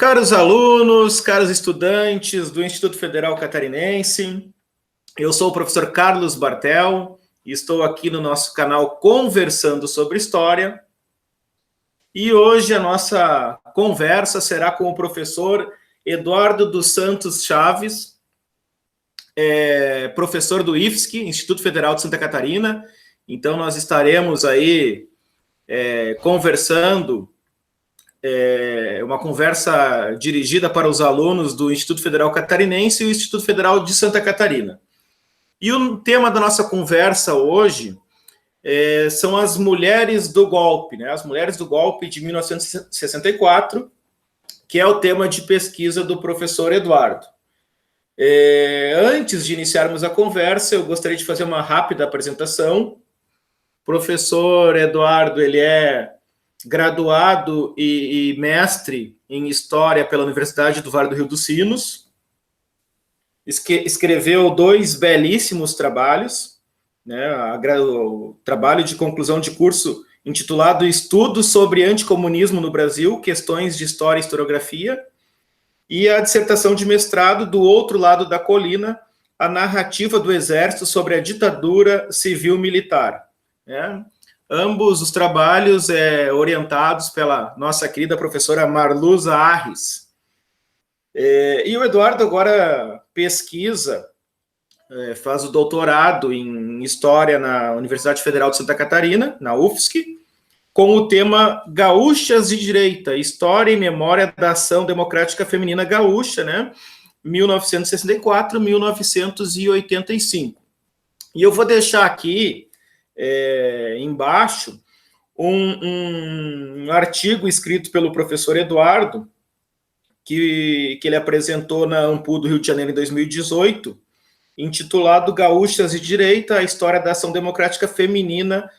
Caros alunos, caros estudantes do Instituto Federal Catarinense, eu sou o professor Carlos Bartel e estou aqui no nosso canal Conversando sobre História. E hoje a nossa conversa será com o professor Eduardo dos Santos Chaves, professor do IFSC, Instituto Federal de Santa Catarina. Então nós estaremos aí conversando, uma conversa dirigida para os alunos do Instituto Federal Catarinense e o Instituto Federal de Santa Catarina. E o tema da nossa conversa hoje são as mulheres do golpe, né? As mulheres do golpe de 1964, que é o tema de pesquisa do professor Eduardo. Antes de iniciarmos a conversa, eu gostaria de fazer uma rápida apresentação. O professor Eduardo, ele é graduado e mestre em História pela Universidade do Vale do Rio dos Sinos. Escreveu 2 belíssimos trabalhos, né? O trabalho de conclusão de curso intitulado Estudos sobre Anticomunismo no Brasil, Questões de História e Historiografia, e a dissertação de mestrado Do Outro Lado da Colina, a narrativa do Exército sobre a ditadura civil-militar, né? Ambos os trabalhos orientados pela nossa querida professora Marluza Arres. E o Eduardo agora pesquisa, faz o doutorado em História na Universidade Federal de Santa Catarina, na UFSC, com o tema Gaúchas de Direita, História e Memória da Ação Democrática Feminina Gaúcha, né? 1964-1985. E eu vou deixar aqui embaixo um artigo escrito pelo professor Eduardo, que ele apresentou na Ampu do Rio de Janeiro em 2018, intitulado Gaúchas de Direita, a História da Ação Democrática Feminina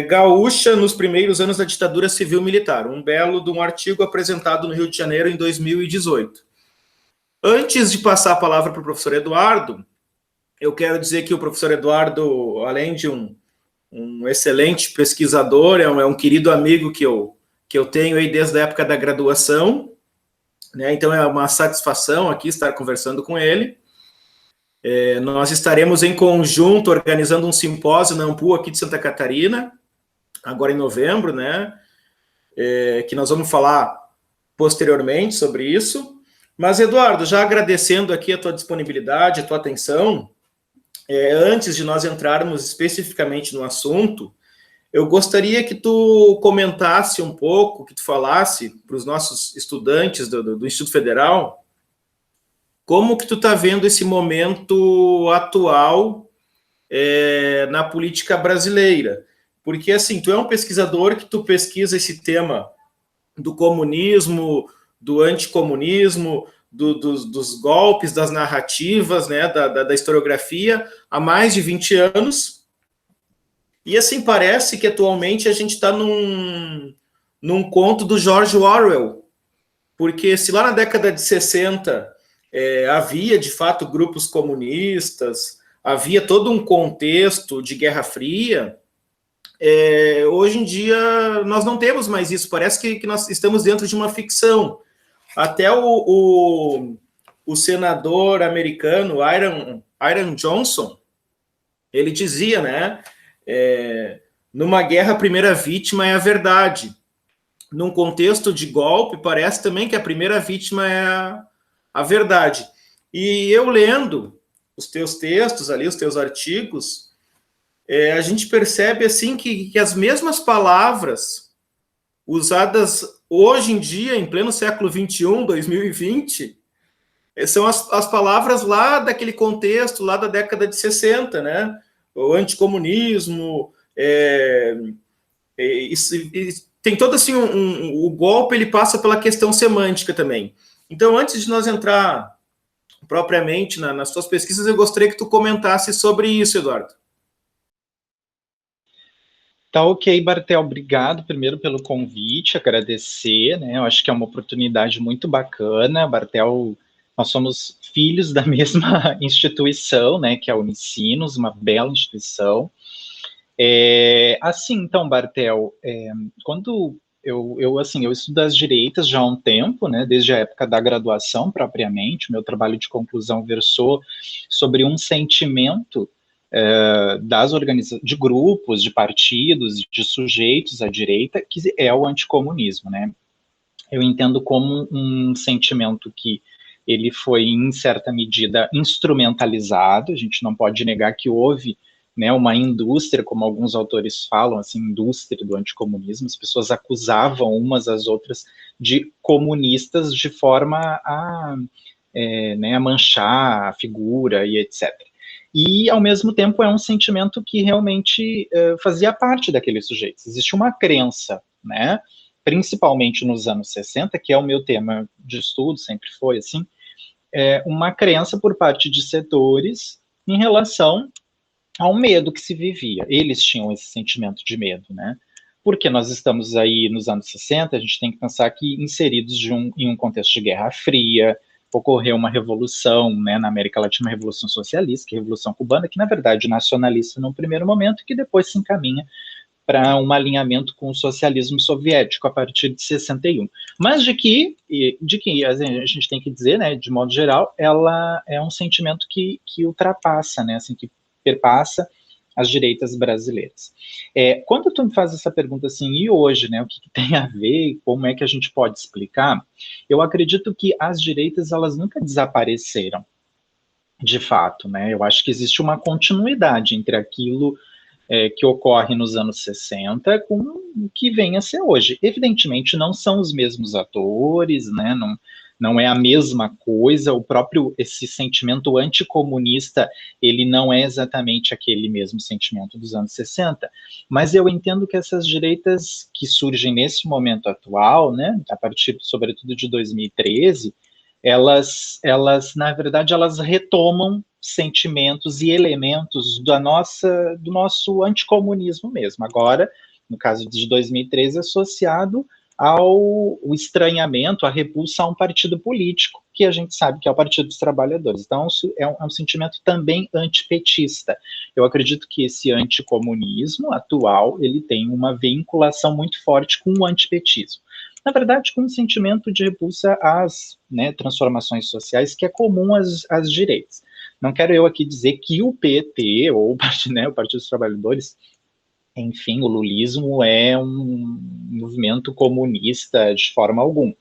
Gaúcha nos primeiros anos da ditadura civil-militar. Um belo de um artigo apresentado no Rio de Janeiro em 2018. Antes de passar a palavra para o professor Eduardo, eu quero dizer que o professor Eduardo, além de um excelente pesquisador, é um querido amigo que eu tenho aí desde a época da graduação, né? Então é uma satisfação aqui estar conversando com ele. Nós estaremos em conjunto organizando um simpósio na Ampu aqui de Santa Catarina, agora em novembro, né? Que nós vamos falar posteriormente sobre isso. Mas, Eduardo, já agradecendo aqui a tua disponibilidade, a tua atenção, antes de nós entrarmos especificamente no assunto, eu gostaria que tu comentasse um pouco, que tu falasse para os nossos estudantes do Instituto Federal, como que tu está vendo esse momento atual na política brasileira. Porque, assim, tu é um pesquisador que tu pesquisa esse tema do comunismo, do anticomunismo, dos golpes, das narrativas, né, da historiografia, há mais de 20 anos. E, assim, parece que atualmente a gente está num conto do George Orwell, porque se lá na década de 60 havia, de fato, grupos comunistas, havia todo um contexto de Guerra Fria, hoje em dia nós não temos mais isso, parece que nós estamos dentro de uma ficção. Até o senador americano, Iron Johnson, ele dizia, né, numa guerra a primeira vítima é a verdade. Num contexto de golpe, parece também que a primeira vítima é a verdade. E eu lendo os teus textos ali, os teus artigos, a gente percebe assim que as mesmas palavras usadas hoje em dia, em pleno século XXI, 2020, são as palavras lá daquele contexto, lá da década de 60, né? O anticomunismo, tem todo assim, o golpe, ele passa pela questão semântica também. Então, antes de nós entrar propriamente nas suas pesquisas, eu gostaria que tu comentasse sobre isso, Eduardo. Tá ok, Bartel, obrigado primeiro pelo convite, agradecer, né, eu acho que é uma oportunidade muito bacana. Bartel, nós somos filhos da mesma instituição, né, que é a Unicinos, uma bela instituição. Assim, então, Bartel, quando assim, eu estudo as direitas já há um tempo, né, desde a época da graduação, propriamente. Meu trabalho de conclusão versou sobre um sentimento de grupos, de partidos, de sujeitos à direita, que é o anticomunismo, né? Eu entendo como um sentimento que ele foi, em certa medida, instrumentalizado. A gente não pode negar que houve, né, uma indústria, como alguns autores falam, assim, indústria do anticomunismo. As pessoas acusavam umas às outras de comunistas de forma né, a manchar a figura e etc. E, ao mesmo tempo, é um sentimento que realmente fazia parte daqueles sujeitos. Existe uma crença, né, principalmente nos anos 60, que é o meu tema de estudo, sempre foi assim, uma crença por parte de setores em relação ao medo que se vivia. Eles tinham esse sentimento de medo, né? Porque nós estamos aí nos anos 60, a gente tem que pensar que inseridos em um contexto de Guerra Fria, ocorreu uma revolução, né, na América Latina, uma revolução socialista, que é a Revolução Cubana, que na verdade nacionalista num primeiro momento, e que depois se encaminha para um alinhamento com o socialismo soviético a partir de 61. Mas de que a gente tem que dizer, né, de modo geral, ela é um sentimento que ultrapassa, né, assim, que perpassa as direitas brasileiras. Quando tu me faz essa pergunta assim, e hoje, né, o que tem a ver, como é que a gente pode explicar, eu acredito que as direitas, elas nunca desapareceram, de fato, né, eu acho que existe uma continuidade entre aquilo que ocorre nos anos 60 com o que vem a ser hoje. Evidentemente, não são os mesmos atores, né? Não é a mesma coisa, esse sentimento anticomunista, ele não é exatamente aquele mesmo sentimento dos anos 60, mas eu entendo que essas direitas que surgem nesse momento atual, né, a partir, sobretudo, de 2013, na verdade, elas retomam sentimentos e elementos do nosso anticomunismo mesmo. Agora, no caso de 2013, associado ao estranhamento, à repulsa a um partido político, que a gente sabe que é o Partido dos Trabalhadores. Então, é um sentimento também antipetista. Eu acredito que esse anticomunismo atual, ele tem uma vinculação muito forte com o antipetismo. Na verdade, com um sentimento de repulsa às, né, transformações sociais que é comum às direitas. Não quero eu aqui dizer que o PT, ou né, o Partido dos Trabalhadores, enfim, o lulismo é um movimento comunista de forma alguma.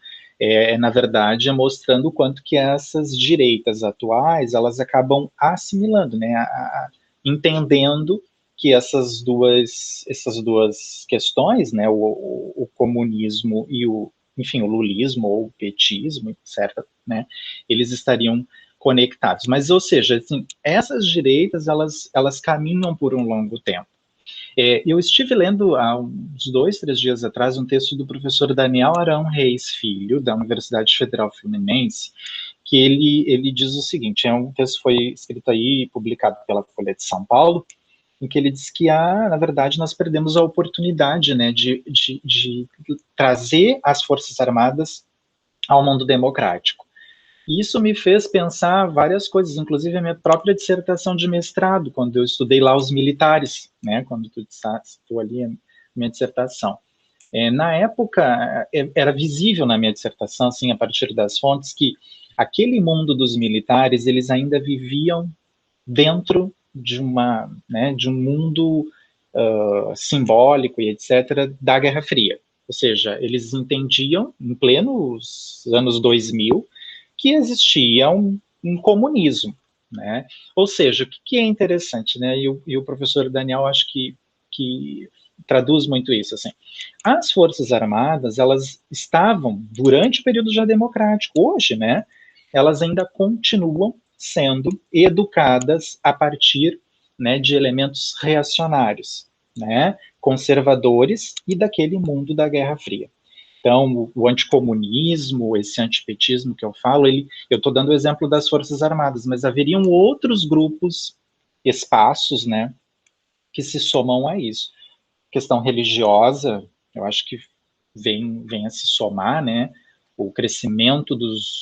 Na verdade, mostrando o quanto que essas direitas atuais, elas acabam assimilando, né, entendendo que essas duas questões, né, o comunismo e enfim, o lulismo ou o petismo, etc., né, eles estariam conectados. Mas, ou seja, assim, essas direitas, elas caminham por um longo tempo. Eu estive lendo há uns 2, 3 dias atrás um texto do professor Daniel Arão Reis Filho, da Universidade Federal Fluminense, que ele diz o seguinte, um texto que foi escrito aí, publicado pela Folha de São Paulo, em que ele diz que, na verdade, nós perdemos a oportunidade, né, de trazer as Forças Armadas ao mundo democrático. E isso me fez pensar várias coisas, inclusive a minha própria dissertação de mestrado, quando eu estudei lá os militares, né, quando tu citou ali a minha dissertação. Na época, era visível na minha dissertação, assim, a partir das fontes, que aquele mundo dos militares, eles ainda viviam dentro né, de um mundo simbólico e etc., da Guerra Fria. Ou seja, eles entendiam, em plenos anos 2000, que existia um comunismo, né? Ou seja, o que é interessante, né? E o professor Daniel, acho que traduz muito isso, assim. As Forças Armadas, elas estavam, durante o período já democrático, hoje, né? Elas ainda continuam sendo educadas a partir, né, de elementos reacionários, né? Conservadores e daquele mundo da Guerra Fria. Então, o anticomunismo, esse antipetismo que eu falo, eu estou dando o exemplo das Forças Armadas, mas haveriam outros grupos, espaços, né, que se somam a isso. Questão religiosa, eu acho que vem a se somar, né, o crescimento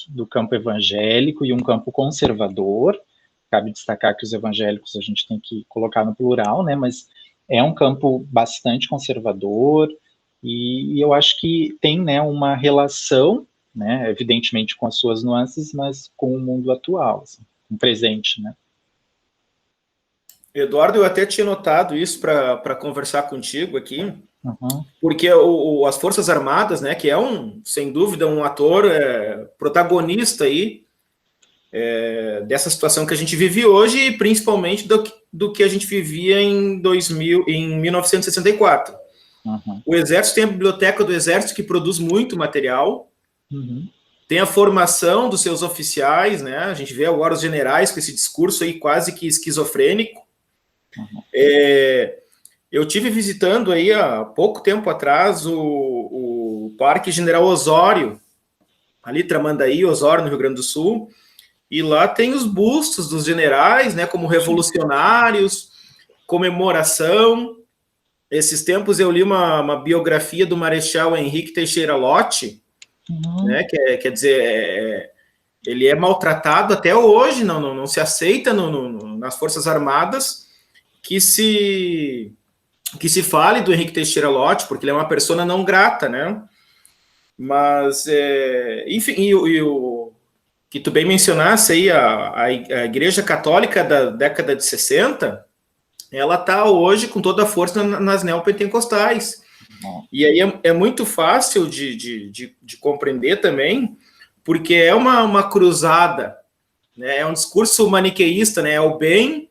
do campo evangélico e um campo conservador. Cabe destacar que os evangélicos a gente tem que colocar no plural, né, mas é um campo bastante conservador, E eu acho que tem, né, uma relação, né, evidentemente com as suas nuances, mas com o mundo atual, assim, com o presente, né. Eduardo, eu até tinha notado isso para conversar contigo aqui, Uhum. porque as Forças Armadas, né, que é sem dúvida, um ator protagonista aí dessa situação que a gente vive hoje, e principalmente do que a gente vivia em 1964. Uhum. O Exército tem a biblioteca do Exército, que produz muito material, Uhum. tem a formação dos seus oficiais, né? A gente vê agora os generais com esse discurso aí quase que esquizofrênico. Uhum. Eu tive visitando aí há pouco tempo atrás o Parque General Osório, ali Tramandaí, Osório, no Rio Grande do Sul, e lá tem os bustos dos generais, né, como revolucionários, comemoração. Esses tempos eu li uma biografia do Marechal Henrique Teixeira Lott, né, quer dizer, ele é maltratado até hoje, não se aceita nas Forças Armadas que se fale do Henrique Teixeira Lott, porque ele é uma persona não grata, né? Mas, enfim, e o que tu bem mencionasse aí, a Igreja Católica da década de 60, ela está hoje com toda a força nas neopentecostais. E aí é muito fácil de compreender também, porque é uma cruzada, né? É um discurso maniqueísta, né? É o bem,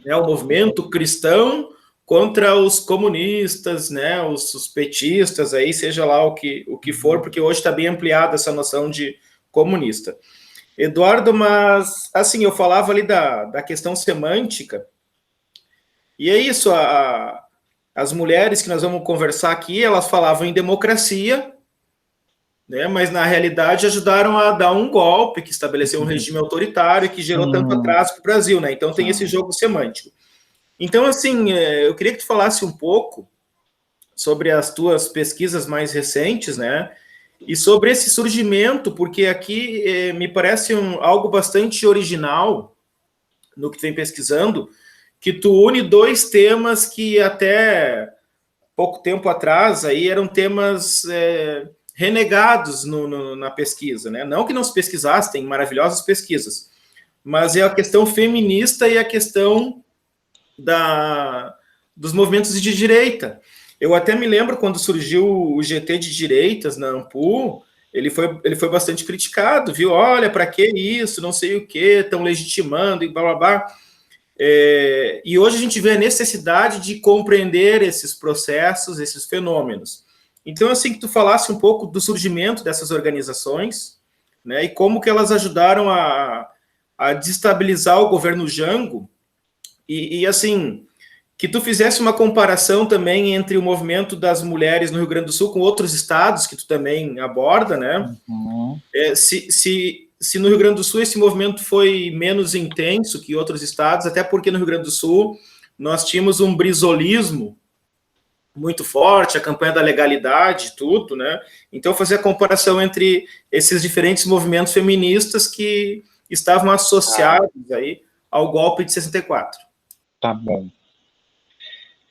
é o movimento cristão contra os comunistas, né? Os petistas, aí seja lá o que for, porque hoje está bem ampliada essa noção de comunista. Eduardo, mas assim, eu falava ali da questão semântica, e é isso, as mulheres que nós vamos conversar aqui, elas falavam em democracia, né, mas na realidade ajudaram a dar um golpe que estabeleceu um regime autoritário que gerou tanto atraso para o Brasil, né? Então tem esse jogo semântico. Então, assim, eu queria que tu falasse um pouco sobre as tuas pesquisas mais recentes, né? E sobre esse surgimento, porque aqui me parece algo bastante original no que tu vem pesquisando, que tu une dois temas que até pouco tempo atrás aí eram temas renegados na pesquisa, né? Não que não se pesquisasse, tem maravilhosas pesquisas, mas é a questão feminista e a questão dos movimentos de direita. Eu até me lembro quando surgiu o GT de direitas na AMPU, ele foi bastante criticado, viu? Olha, para que isso? Não sei o que, estão legitimando e blá blá blá. E hoje a gente vê a necessidade de compreender esses processos, esses fenômenos. Então, assim, que tu falasse um pouco do surgimento dessas organizações, né, e como que elas ajudaram a destabilizar o governo Jango, e assim, que tu fizesse uma comparação também entre o movimento das mulheres no Rio Grande do Sul com outros estados que tu também aborda, né? Uhum. Se no Rio Grande do Sul esse movimento foi menos intenso que outros estados, até porque no Rio Grande do Sul nós tínhamos um brisolismo muito forte, a campanha da legalidade, tudo, né? Então fazer a comparação entre esses diferentes movimentos feministas que estavam associados aí ao golpe de 64. Tá bom.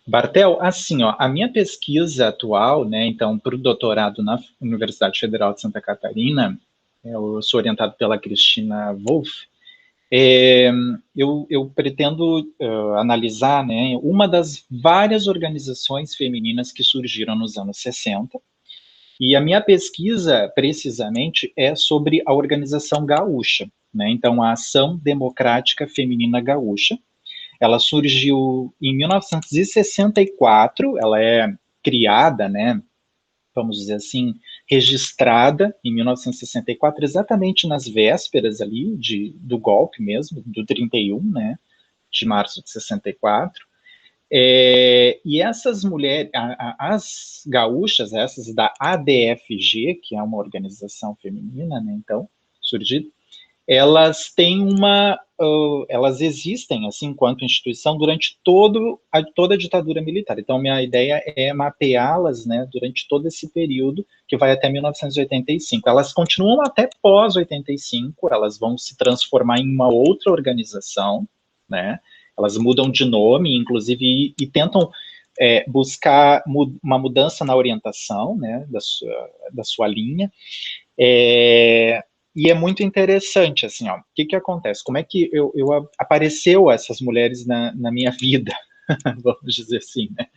Bartel, assim, ó, a minha pesquisa atual, né, então, para o doutorado na Universidade Federal de Santa Catarina, eu sou orientado pela Cristina Wolff, eu pretendo analisar, né, uma das várias organizações femininas que surgiram nos anos 60, e a minha pesquisa, precisamente, é sobre a organização gaúcha, né, então, a Ação Democrática Feminina Gaúcha. Ela surgiu em 1964, ela é criada, né, vamos dizer assim, registrada em 1964, exatamente nas vésperas ali do golpe mesmo, do 31, né, de março de 64. E essas mulheres, as gaúchas, essas da ADFG, que é uma organização feminina, né, então, surgida, elas têm elas existem assim enquanto instituição durante toda a ditadura militar. Então minha ideia é mapeá-las, né, durante todo esse período que vai até 1985. Elas continuam até pós 85, elas vão se transformar em uma outra organização, né? Elas mudam de nome, inclusive, e tentam buscar uma mudança na orientação, né, da sua linha, e é muito interessante, assim, ó, o que acontece? Como é que apareceu essas mulheres na minha vida, vamos dizer assim, né?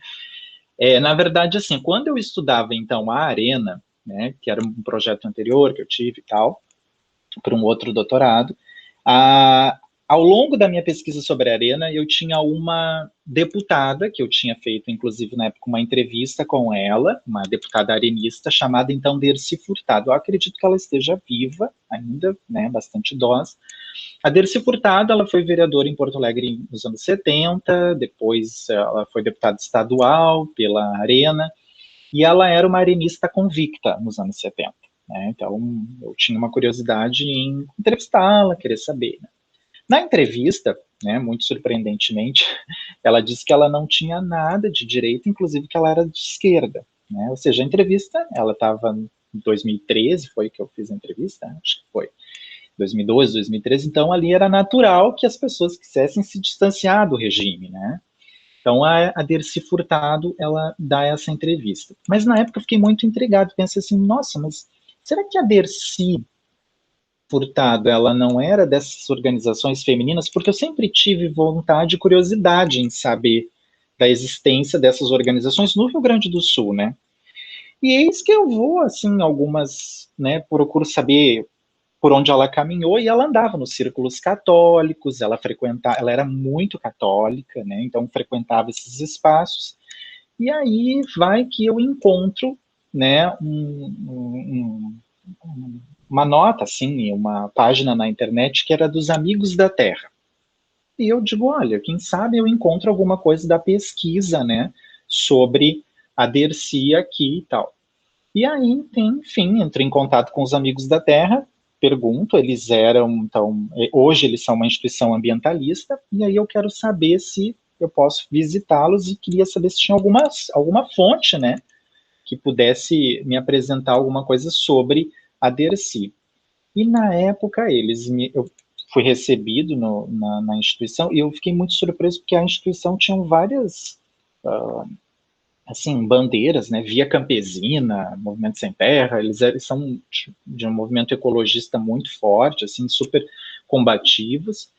Na verdade, assim, quando eu estudava, então, a Arena, né, que era um projeto anterior que eu tive e tal, para um outro doutorado, ao longo da minha pesquisa sobre a Arena, eu tinha uma deputada, que eu tinha feito, inclusive, na época, uma entrevista com ela, uma deputada arenista, chamada, então, Dercy Furtado. Eu acredito que ela esteja viva ainda, né, bastante idosa. A Dercy Furtado, ela foi vereadora em Porto Alegre nos anos 70, depois ela foi deputada estadual pela Arena, e ela era uma arenista convicta nos anos 70. Né? Então, eu tinha uma curiosidade em entrevistá-la, querer saber. Né? Na entrevista, né, muito surpreendentemente, ela disse que ela não tinha nada de direita, inclusive que ela era de esquerda. Né? Ou seja, a entrevista, ela estava em 2013, foi que eu fiz a entrevista? Acho que foi. 2012, 2013, então ali era natural que as pessoas quisessem se distanciar do regime, né? Então a Dercy Furtado, ela dá essa entrevista. Mas na época eu fiquei muito intrigado, pensei assim, nossa, mas será que a Dercy Furtado, ela não era dessas organizações femininas? Porque eu sempre tive vontade e curiosidade em saber da existência dessas organizações no Rio Grande do Sul, né? E eis que eu vou, assim, algumas, né, procuro saber por onde ela caminhou, e ela andava nos círculos católicos, ela era muito católica, né, então frequentava esses espaços, e aí vai que eu encontro, né, uma nota, assim, uma página na internet que era dos Amigos da Terra, e eu digo, olha, quem sabe eu encontro alguma coisa da pesquisa, né, sobre a Dercy aqui e tal. E aí, enfim, entrei em contato com os Amigos da Terra, pergunto, eles eram, então, hoje eles são uma instituição ambientalista, e aí eu quero saber se eu posso visitá-los e queria saber se tinha alguma fonte, né, que pudesse me apresentar alguma coisa sobre a Dercy. E na época eu fui recebido na instituição e eu fiquei muito surpreso porque a instituição tinha várias assim, bandeiras, né, Via Campesina, Movimento Sem Terra, eles são de um movimento ecologista muito forte, assim, super combativos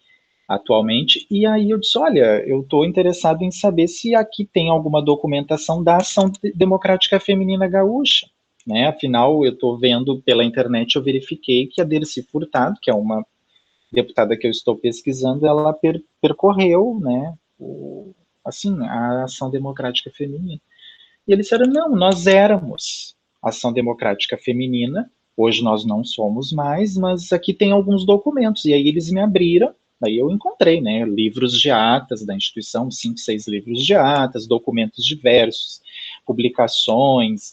atualmente, e aí eu disse, olha, eu estou interessado em saber se aqui tem alguma documentação da Ação Democrática Feminina Gaúcha, né, afinal, eu estou vendo pela internet, eu verifiquei que a Dercy Furtado, que é uma deputada que eu estou pesquisando, ela percorreu, né, assim, a Ação Democrática Feminina. E eles disseram, não, nós éramos Ação Democrática Feminina, hoje nós não somos mais, mas aqui tem alguns documentos. E aí eles me abriram, daí eu encontrei, né, livros de atas da instituição, 5, 6 livros de atas, documentos diversos, publicações,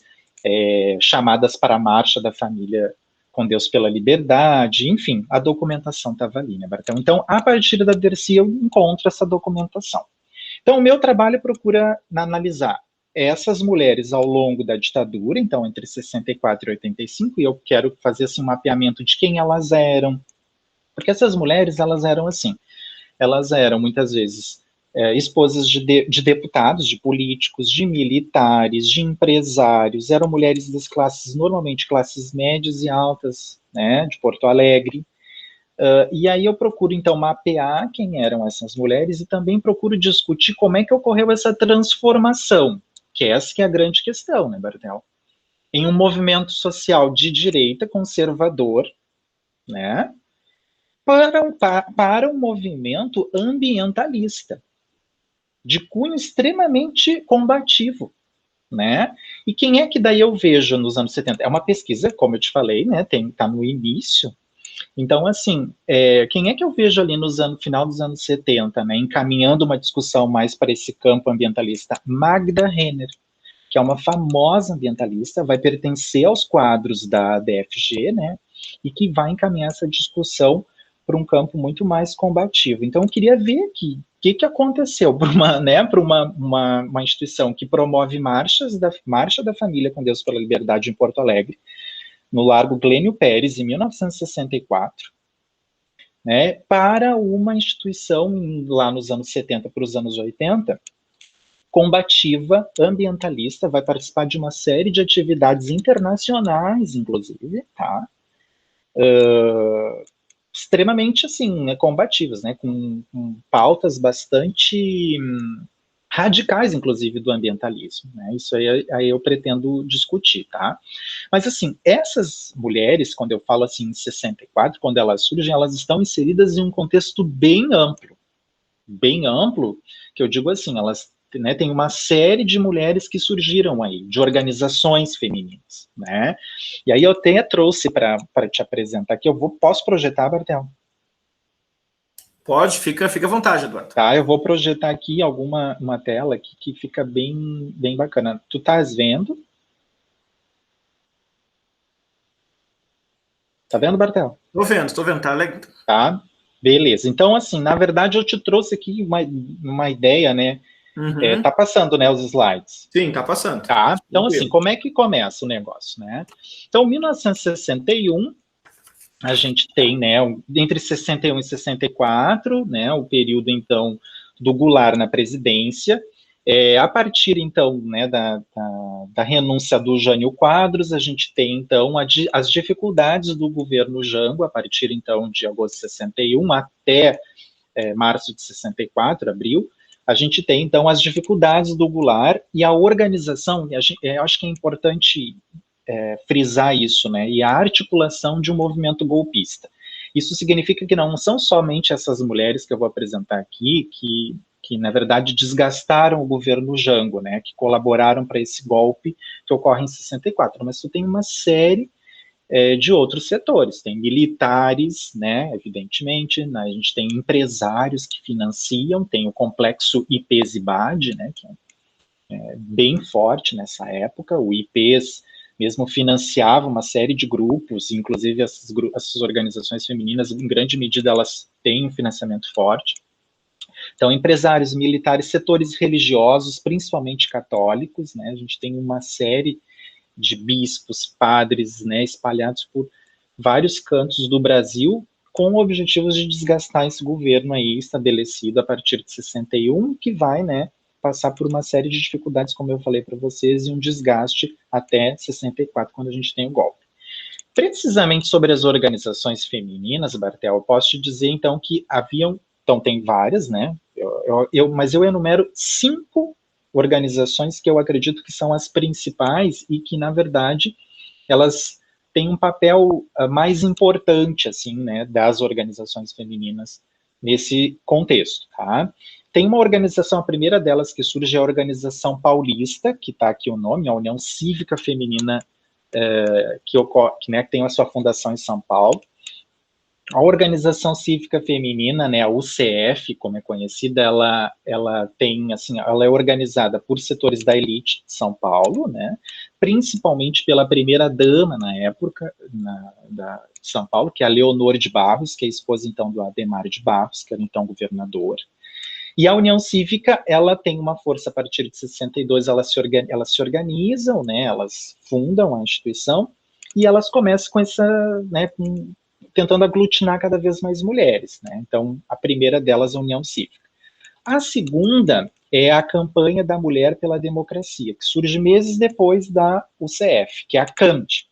chamadas para a Marcha da Família com Deus pela Liberdade, enfim, a documentação estava ali, né, Bartel? Então, a partir da Dercy, eu encontro essa documentação. Então, o meu trabalho procura analisar essas mulheres ao longo da ditadura, então entre 64 e 85, e eu quero fazer assim, um mapeamento de quem elas eram, porque essas mulheres, elas eram assim, elas eram muitas vezes esposas de deputados, de políticos, de militares, de empresários, eram mulheres das classes, normalmente classes médias e altas, né, de Porto Alegre. E aí eu procuro, então, mapear quem eram essas mulheres e também procuro discutir como é que ocorreu essa transformação, que essa que é a grande questão, né, Bartel? Em um movimento social de direita conservador, né, para um movimento ambientalista, de cunho extremamente combativo, né? E quem é que daí eu vejo nos anos 70? É uma pesquisa, como eu te falei, né, tá no início. Então, assim, quem é que eu vejo ali final dos anos 70, né, encaminhando uma discussão mais para esse campo ambientalista? Magda Renner, que é uma famosa ambientalista, vai pertencer aos quadros da DFG, né, e que vai encaminhar essa discussão para um campo muito mais combativo. Então, eu queria ver aqui o que aconteceu para uma instituição que promove Marcha da Família com Deus pela Liberdade em Porto Alegre, no Largo Glênio Pérez, em 1964, né, para uma instituição lá nos anos 70 para os anos 80, combativa, ambientalista, vai participar de uma série de atividades internacionais, inclusive, tá? Extremamente, assim, né, combativas, né, com pautas bastante radicais, inclusive, do ambientalismo, né? Isso aí eu pretendo discutir, tá? Mas, assim, essas mulheres, quando eu falo, assim, em 64, quando elas surgem, elas estão inseridas em um contexto bem amplo, que eu digo assim, elas, né, tem uma série de mulheres que surgiram aí, de organizações femininas, né? E aí eu até trouxe para te apresentar aqui, posso projetar, Bartel? Pode, fica à vontade, Eduardo. Tá, eu vou projetar aqui uma tela aqui que fica bem bacana. Tu estás vendo? Tá vendo, Bartel? Tô vendo, tá legal. Tá, beleza. Então, assim, na verdade, eu te trouxe aqui uma ideia, né? Uhum. Tá passando, né, os slides. Sim, tá passando. Tá? Então, assim, Tranquilo. como é que começa o negócio, né? Então, 1961, a gente tem, né, entre 61 e 64, né, o período, então, do Goulart na presidência. A partir, então, né, da renúncia do Jânio Quadros, a gente tem, então, as dificuldades do governo Jango, a partir, então, de agosto de 61 até março de 64, abril. A gente tem, então, as dificuldades do Goulart e a organização, eu acho que é importante frisar isso, né, e a articulação de um movimento golpista. Isso significa que não são somente essas mulheres que eu vou apresentar aqui, que na verdade desgastaram o governo Jango, né, que colaboraram para esse golpe que ocorre em 64, mas tu tem uma série de outros setores, tem militares, né, evidentemente, né, a gente tem empresários que financiam, tem o complexo IPES-IBAD, né, que é bem forte nessa época, o IPES mesmo financiava uma série de grupos, inclusive essas organizações femininas, em grande medida, elas têm um financiamento forte. Então, empresários, militares, setores religiosos, principalmente católicos, né, a gente tem uma série de bispos, padres, né, espalhados por vários cantos do Brasil, com objetivos de desgastar esse governo aí estabelecido a partir de 61, que vai, né, passar por uma série de dificuldades, como eu falei para vocês, e um desgaste até 64, quando a gente tem o golpe. Precisamente sobre as organizações femininas, Bartel, eu posso te dizer, então, que haviam, então tem várias, né, mas eu enumero 5 organizações que eu acredito que são as principais e que, na verdade, elas têm um papel mais importante, assim, né, das organizações femininas nesse contexto, tá? Tem uma organização, a primeira delas que surge é a Organização Paulista, que está aqui o nome, a União Cívica Feminina, que tem a sua fundação em São Paulo. A Organização Cívica Feminina, né, a UCF, como é conhecida, ela tem, assim, ela é organizada por setores da elite de São Paulo, né, principalmente pela primeira-dama na época de São Paulo, que é a Leonor de Barros, que é a esposa, então, do Adhemar de Barros, que era, então, governador. E a União Cívica, ela tem uma força a partir de 62, elas se organizam, né, elas fundam a instituição, e elas começam com essa, né, tentando aglutinar cada vez mais mulheres, né? Então, a primeira delas é a União Cívica. A segunda é a Campanha da Mulher pela Democracia, que surge meses depois da UCF, que é a CAMD.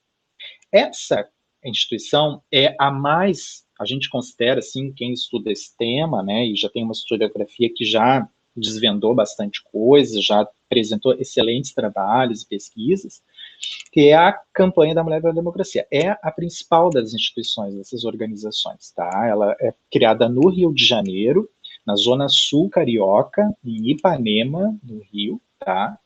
Essa instituição é a mais, a gente considera, assim, quem estuda esse tema, né, e já tem uma historiografia que já desvendou bastante coisa, já apresentou excelentes trabalhos e pesquisas, que é a Campanha da Mulher pela Democracia. É a principal das instituições, dessas organizações, tá? Ela é criada no Rio de Janeiro, na Zona Sul Carioca, em Ipanema, no Rio, tá?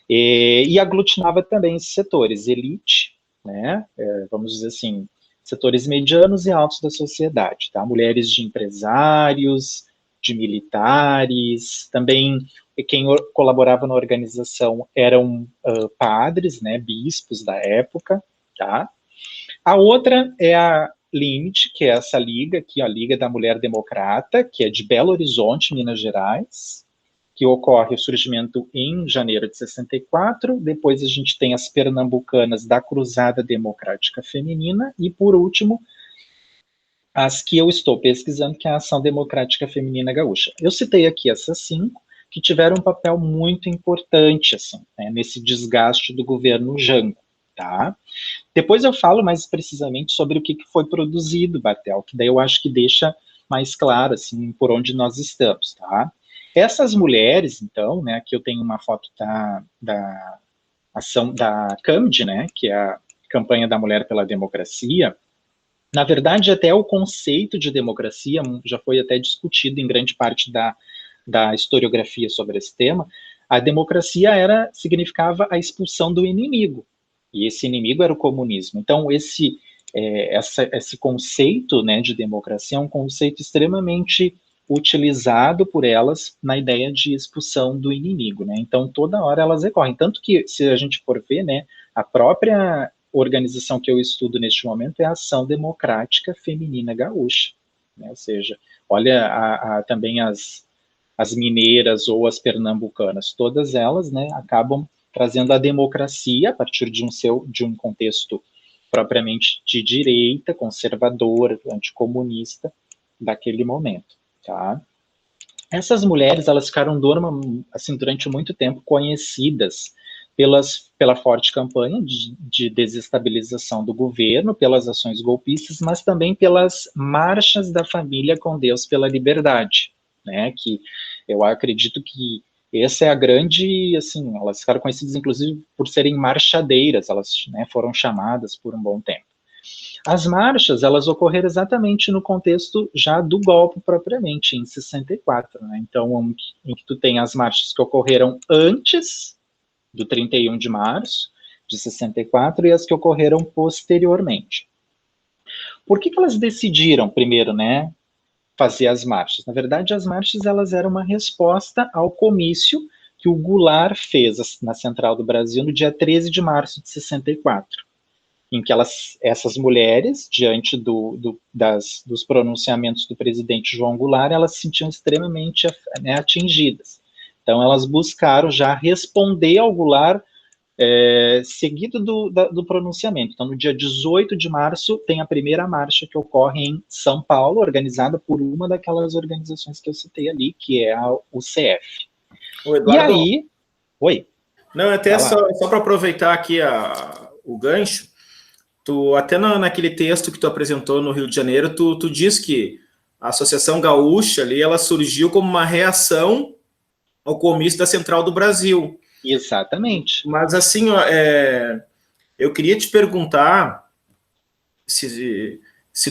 E aglutinava também esses setores, elite, né? Vamos dizer assim, setores medianos e altos da sociedade, tá? Mulheres de empresários, de militares, também quem colaborava na organização eram padres, né, bispos da época, tá? A outra é a LIMT, que é essa liga aqui, a Liga da Mulher Democrata, que é de Belo Horizonte, Minas Gerais, que ocorre o surgimento em janeiro de 64, depois a gente tem as pernambucanas da Cruzada Democrática Feminina, e por último, as que eu estou pesquisando, que é a Ação Democrática Feminina Gaúcha. Eu citei aqui essas 5, que tiveram um papel muito importante, assim, né, nesse desgaste do governo Jango, tá? Depois eu falo mais precisamente sobre o que foi produzido, Bartel, que daí eu acho que deixa mais claro, assim, por onde nós estamos, tá? Essas mulheres, então, né, aqui eu tenho uma foto da ação da CAMD, né, que é a Campanha da Mulher pela Democracia. Na verdade, até o conceito de democracia já foi até discutido em grande parte da historiografia sobre esse tema. A democracia significava a expulsão do inimigo, e esse inimigo era o comunismo. Então, esse conceito, né, de democracia é um conceito extremamente utilizado por elas na ideia de expulsão do inimigo, né? Então, toda hora elas recorrem. Tanto que, se a gente for ver, né, a própria organização que eu estudo neste momento é a Ação Democrática Feminina Gaúcha, né? Ou seja, olha também as mineiras ou as pernambucanas, todas elas, né, acabam trazendo a democracia a partir de um contexto propriamente de direita, conservador, anticomunista, daquele momento, tá? Essas mulheres, elas ficaram assim, durante muito tempo conhecidas pela forte campanha de desestabilização do governo, pelas ações golpistas, mas também pelas marchas da família com Deus pela liberdade, né? Que eu acredito que essa é a grande, assim, elas ficaram conhecidas inclusive por serem marchadeiras, elas, né, foram chamadas por um bom tempo. As marchas, elas ocorreram exatamente no contexto já do golpe propriamente, em 64, né? Então, em que tu tem as marchas que ocorreram antes do 31 de março de 64 e as que ocorreram posteriormente. Por que elas decidiram, primeiro, né, fazer as marchas? Na verdade, as marchas, elas eram uma resposta ao comício que o Goulart fez na Central do Brasil no dia 13 de março de 64. Em que essas mulheres, diante dos pronunciamentos do presidente João Goulart, elas se sentiam extremamente, né, atingidas. Então, elas buscaram já responder ao Goulart seguido do pronunciamento. Então, no dia 18 de março, tem a primeira marcha que ocorre em São Paulo, organizada por uma daquelas organizações que eu citei ali, que é a UCF. O Eduardo, e aí... Oi. Não, até só para aproveitar aqui o gancho, tu até naquele texto que tu apresentou no Rio de Janeiro, tu diz que a Associação Gaúcha ali, ela surgiu como uma reação ao comício da Central do Brasil. Exatamente. Mas assim, ó, eu queria te perguntar se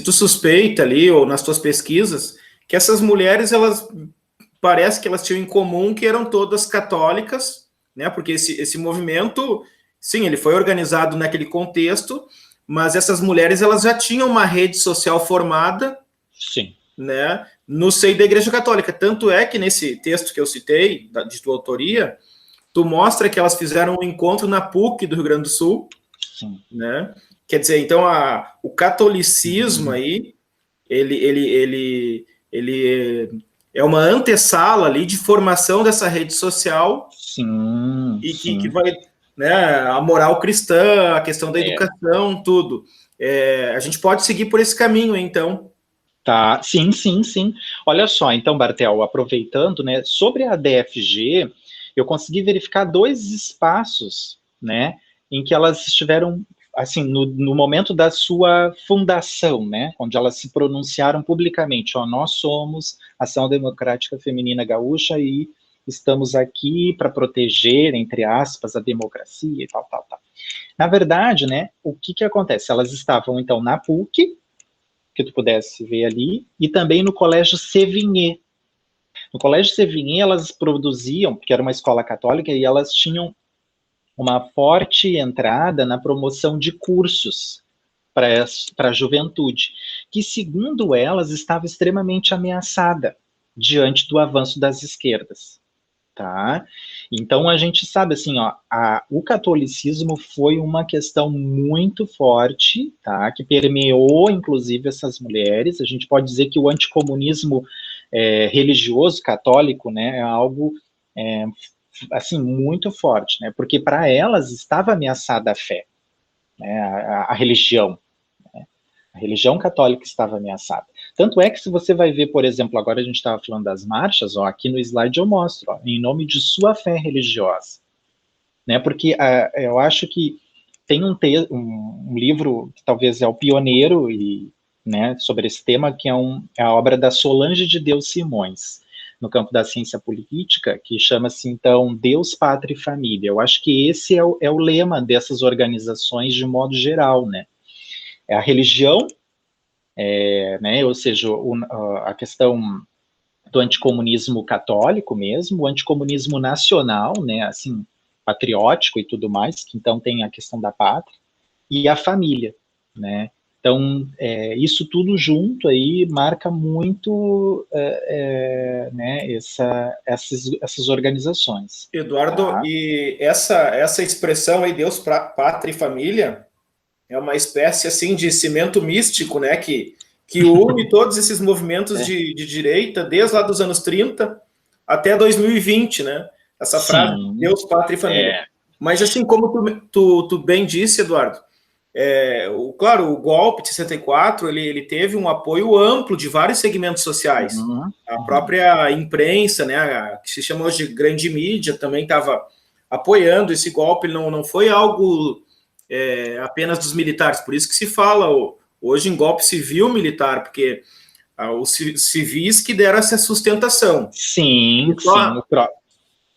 tu suspeita ali, ou nas tuas pesquisas, que essas mulheres, elas parece que elas tinham em comum que eram todas católicas, né? Porque esse movimento, sim, ele foi organizado naquele contexto, mas essas mulheres, elas já tinham uma rede social formada, sim, né, no seio da Igreja Católica. Tanto é que nesse texto que eu citei, de tua autoria, tu mostra que elas fizeram um encontro na PUC do Rio Grande do Sul, sim. né? Quer dizer, então o catolicismo aí, ele é uma antessala ali de formação dessa rede social. Sim, e sim. que vai, né, a moral cristã, a questão da educação, tudo. A gente pode seguir por esse caminho, então. Tá, sim, sim, sim. Olha só, então, Bartel, aproveitando, né, sobre a DFG, eu consegui verificar 2 espaços, né, em que elas estiveram, assim, no momento da sua fundação, né, onde elas se pronunciaram publicamente, ó, nós somos Ação Democrática Feminina Gaúcha e estamos aqui para proteger, entre aspas, a democracia e tal, tal, tal. Na verdade, né, o que acontece? Elas estavam, então, na PUC, que tu pudesse ver ali, e também no Colégio Sévigné. No Colégio Sévigné, elas produziam, porque era uma escola católica, e elas tinham uma forte entrada na promoção de cursos para a juventude, que, segundo elas, estava extremamente ameaçada diante do avanço das esquerdas. Tá? Então a gente sabe assim, ó, o catolicismo foi uma questão muito forte, tá? Que permeou inclusive essas mulheres. A gente pode dizer que o anticomunismo religioso católico, né, é algo assim muito forte, né? Porque para elas estava ameaçada a fé, né? A religião. A religião católica estava ameaçada. Tanto é que se você vai ver, por exemplo, agora a gente estava falando das marchas, ó, aqui no slide eu mostro, ó, em nome de sua fé religiosa, né? Porque eu acho que tem um livro que talvez é o pioneiro e, né, sobre esse tema, que é a obra da Solange de Deus Simões, no campo da ciência política, que chama-se, então, Deus, Pátria e Família. Eu acho que esse é o lema dessas organizações de modo geral, né? É a religião, né, ou seja, a questão do anticomunismo católico mesmo, o anticomunismo nacional, né, assim, patriótico e tudo mais, que então tem a questão da pátria, e a família, né. Então, isso tudo junto aí marca muito, né, essas organizações. Eduardo, Tá? e essa expressão aí, Deus, Pátria e Família, é uma espécie assim de cimento místico, né, que une todos esses movimentos de direita, desde lá dos anos 30 até 2020, né? Essa frase, Sim, Deus, Pátria e Família. Mas assim como tu bem disse, Eduardo, claro, o golpe de 64, ele teve um apoio amplo de vários segmentos sociais. A própria imprensa, né, que se chama hoje de grande mídia, também estava apoiando esse golpe. Não foi algo apenas dos militares, por isso que se fala hoje em golpe civil-militar, porque os civis que deram essa sustentação. Sim, só, sim.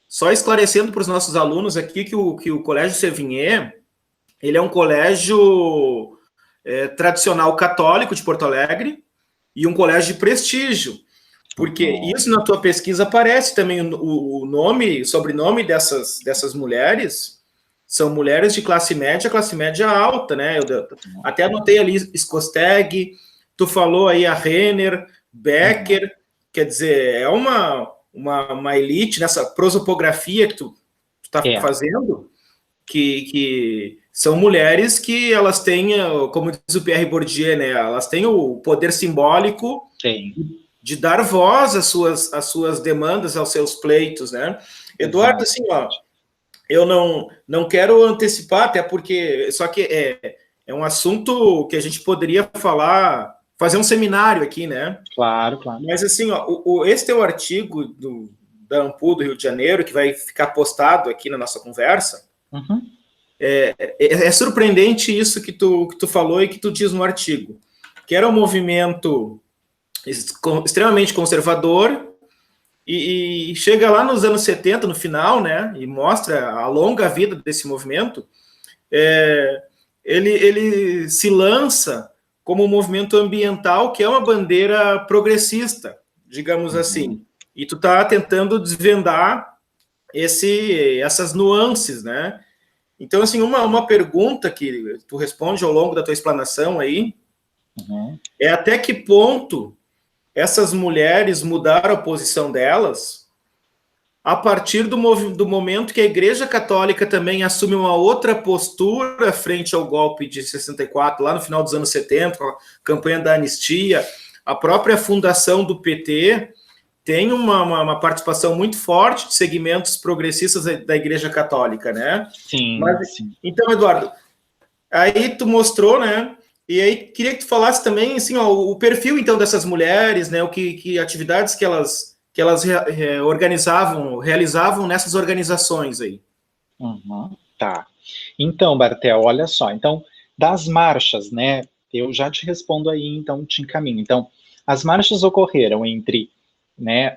Só esclarecendo para os nossos alunos aqui que o Colégio Sévigné, ele é um colégio tradicional católico de Porto Alegre e um colégio de prestígio, porque isso na tua pesquisa aparece também o nome, sobrenome dessas mulheres, são mulheres de classe média alta, né? Eu até anotei ali Skosteg, tu falou aí a Renner, Becker, quer dizer, é uma elite nessa prosopografia que tu está fazendo, que são mulheres que elas têm, como diz o Pierre Bourdieu, né? Elas têm o poder simbólico de dar voz às suas demandas, aos seus pleitos, né? Eduardo, assim, ó, eu não quero antecipar, até porque só que é um assunto que a gente poderia fazer um seminário aqui, né? Claro, claro. Mas assim, ó, esse teu artigo da AMPU do Rio de Janeiro, que vai ficar postado aqui na nossa conversa, é surpreendente isso que tu falou e que tu diz no artigo, que era um movimento extremamente conservador, e chega lá nos anos 70, no final, né, e mostra a longa vida desse movimento, ele se lança como um movimento ambiental, que é uma bandeira progressista, digamos assim, e tu tá tentando desvendar essas nuances, né? Então, assim, uma pergunta que tu responde ao longo da tua explanação aí, é até que ponto essas mulheres mudaram a posição delas a partir do momento que a Igreja Católica também assume uma outra postura frente ao golpe de 64, lá no final dos anos 70, a campanha da anistia, a própria fundação do PT tem uma participação muito forte de segmentos progressistas da Igreja Católica, né? Sim, sim. Então, Eduardo, aí tu mostrou, né? E aí queria que tu falasse também, assim, ó, o perfil então dessas mulheres, né? Que atividades que elas realizavam nessas organizações aí. Tá. Então, Bartel, olha só. Então, das marchas, né? Eu já te respondo aí, então te encaminho. Então, as marchas ocorreram entre, né,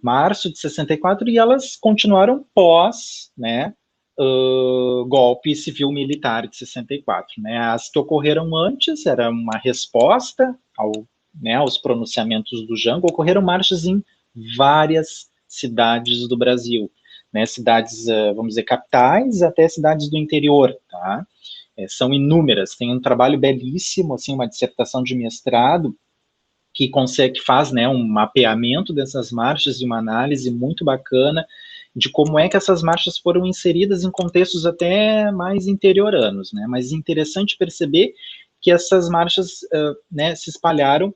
março de 64 e elas continuaram pós, né, golpe civil-militar de 64, né? As que ocorreram antes era uma resposta aos pronunciamentos do Jango. Ocorreram marchas em várias cidades do Brasil, né? Cidades, vamos dizer, capitais até cidades do interior, tá? São inúmeras. Tem um trabalho belíssimo, assim, uma dissertação de mestrado que faz, né, um mapeamento dessas marchas e uma análise muito bacana de como é que essas marchas foram inseridas em contextos até mais interioranos, né? Mas é interessante perceber que essas marchas, né, se espalharam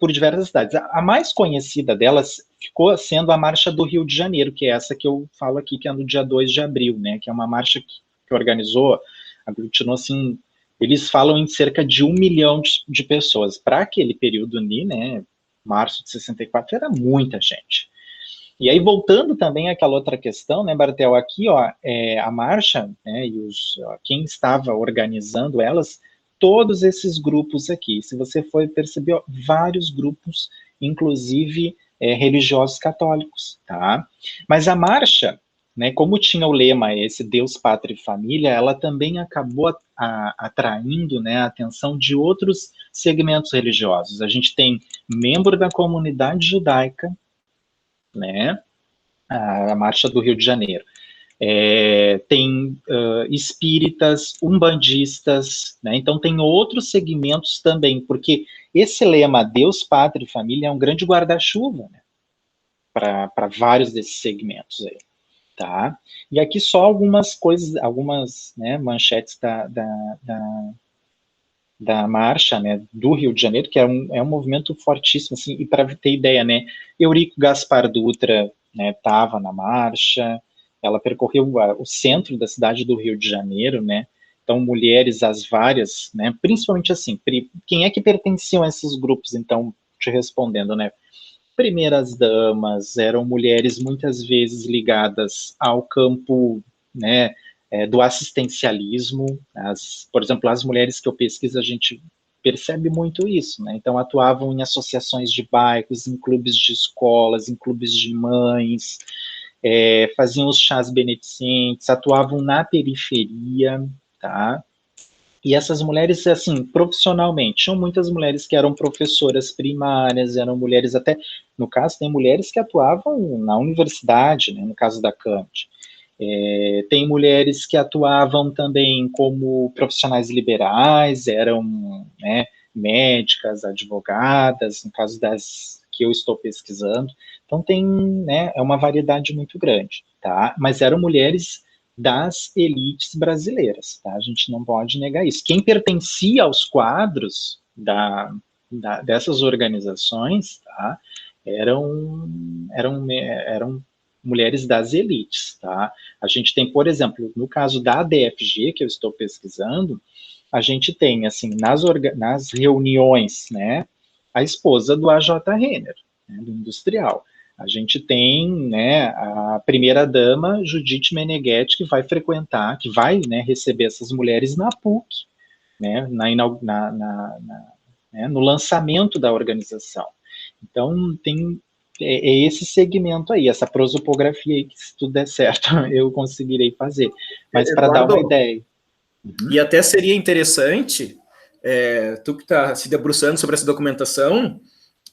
por diversas cidades. A mais conhecida delas ficou sendo a Marcha do Rio de Janeiro, que é essa que eu falo aqui, que é no dia 2 de abril, né? Que é uma marcha que organizou, aglutinou, assim, eles falam em cerca de 1 milhão de pessoas. Para aquele período ali, né, março de 64, era muita gente. E aí, voltando também àquela outra questão, né, Bartel, aqui, ó, a marcha, né, e quem estava organizando elas, todos esses grupos aqui, se você for perceber, ó, vários grupos, inclusive religiosos católicos, tá? Mas a marcha, né, como tinha o lema esse Deus, Pátria e Família, ela também acabou atraindo, né, a atenção de outros segmentos religiosos. A gente tem membro da comunidade judaica, né, a Marcha do Rio de Janeiro. Tem espíritas, umbandistas, né? Então tem outros segmentos também, porque esse lema Deus, Pátria e Família é um grande guarda-chuva, né, para vários desses segmentos aí, tá? E aqui só algumas coisas, algumas, né, manchetes da marcha, né, do Rio de Janeiro, que é um movimento fortíssimo, assim, e para ter ideia, né, Eurico Gaspar Dutra, né, estava na marcha, ela percorreu o centro da cidade do Rio de Janeiro, né, então mulheres as várias, né, principalmente assim, quem é que pertenciam a esses grupos, então, te respondendo, né, primeiras damas, eram mulheres muitas vezes ligadas ao campo, né, do assistencialismo. Por exemplo, as mulheres que eu pesquiso, a gente percebe muito isso, né? Então, atuavam em associações de bairros, em clubes de escolas, em clubes de mães, faziam os chás beneficentes, atuavam na periferia, tá? E essas mulheres, assim, profissionalmente, tinham muitas mulheres que eram professoras primárias, eram mulheres até, no caso, tem mulheres que atuavam na universidade, né, no caso da CAMT. Tem mulheres que atuavam também como profissionais liberais, eram, né, médicas, advogadas, no caso das que eu estou pesquisando. Então tem, né, é uma variedade muito grande, tá? Mas eram mulheres das elites brasileiras, tá? A gente não pode negar isso. Quem pertencia aos quadros dessas organizações, tá? Eram mulheres das elites, tá? A gente tem, por exemplo, no caso da ADFG, que eu estou pesquisando, a gente tem, assim, nas reuniões, né, a esposa do A.J. Renner, né, do industrial. A gente tem, né, a primeira-dama Judith Meneghetti, que vai frequentar, que vai, né, receber essas mulheres na PUC, né, né, no lançamento da organização. Então, tem esse segmento aí, essa prosopografia aí, que se tudo der certo, eu conseguirei fazer. Mas para dar uma ideia. E até seria interessante, tu que está se debruçando sobre essa documentação,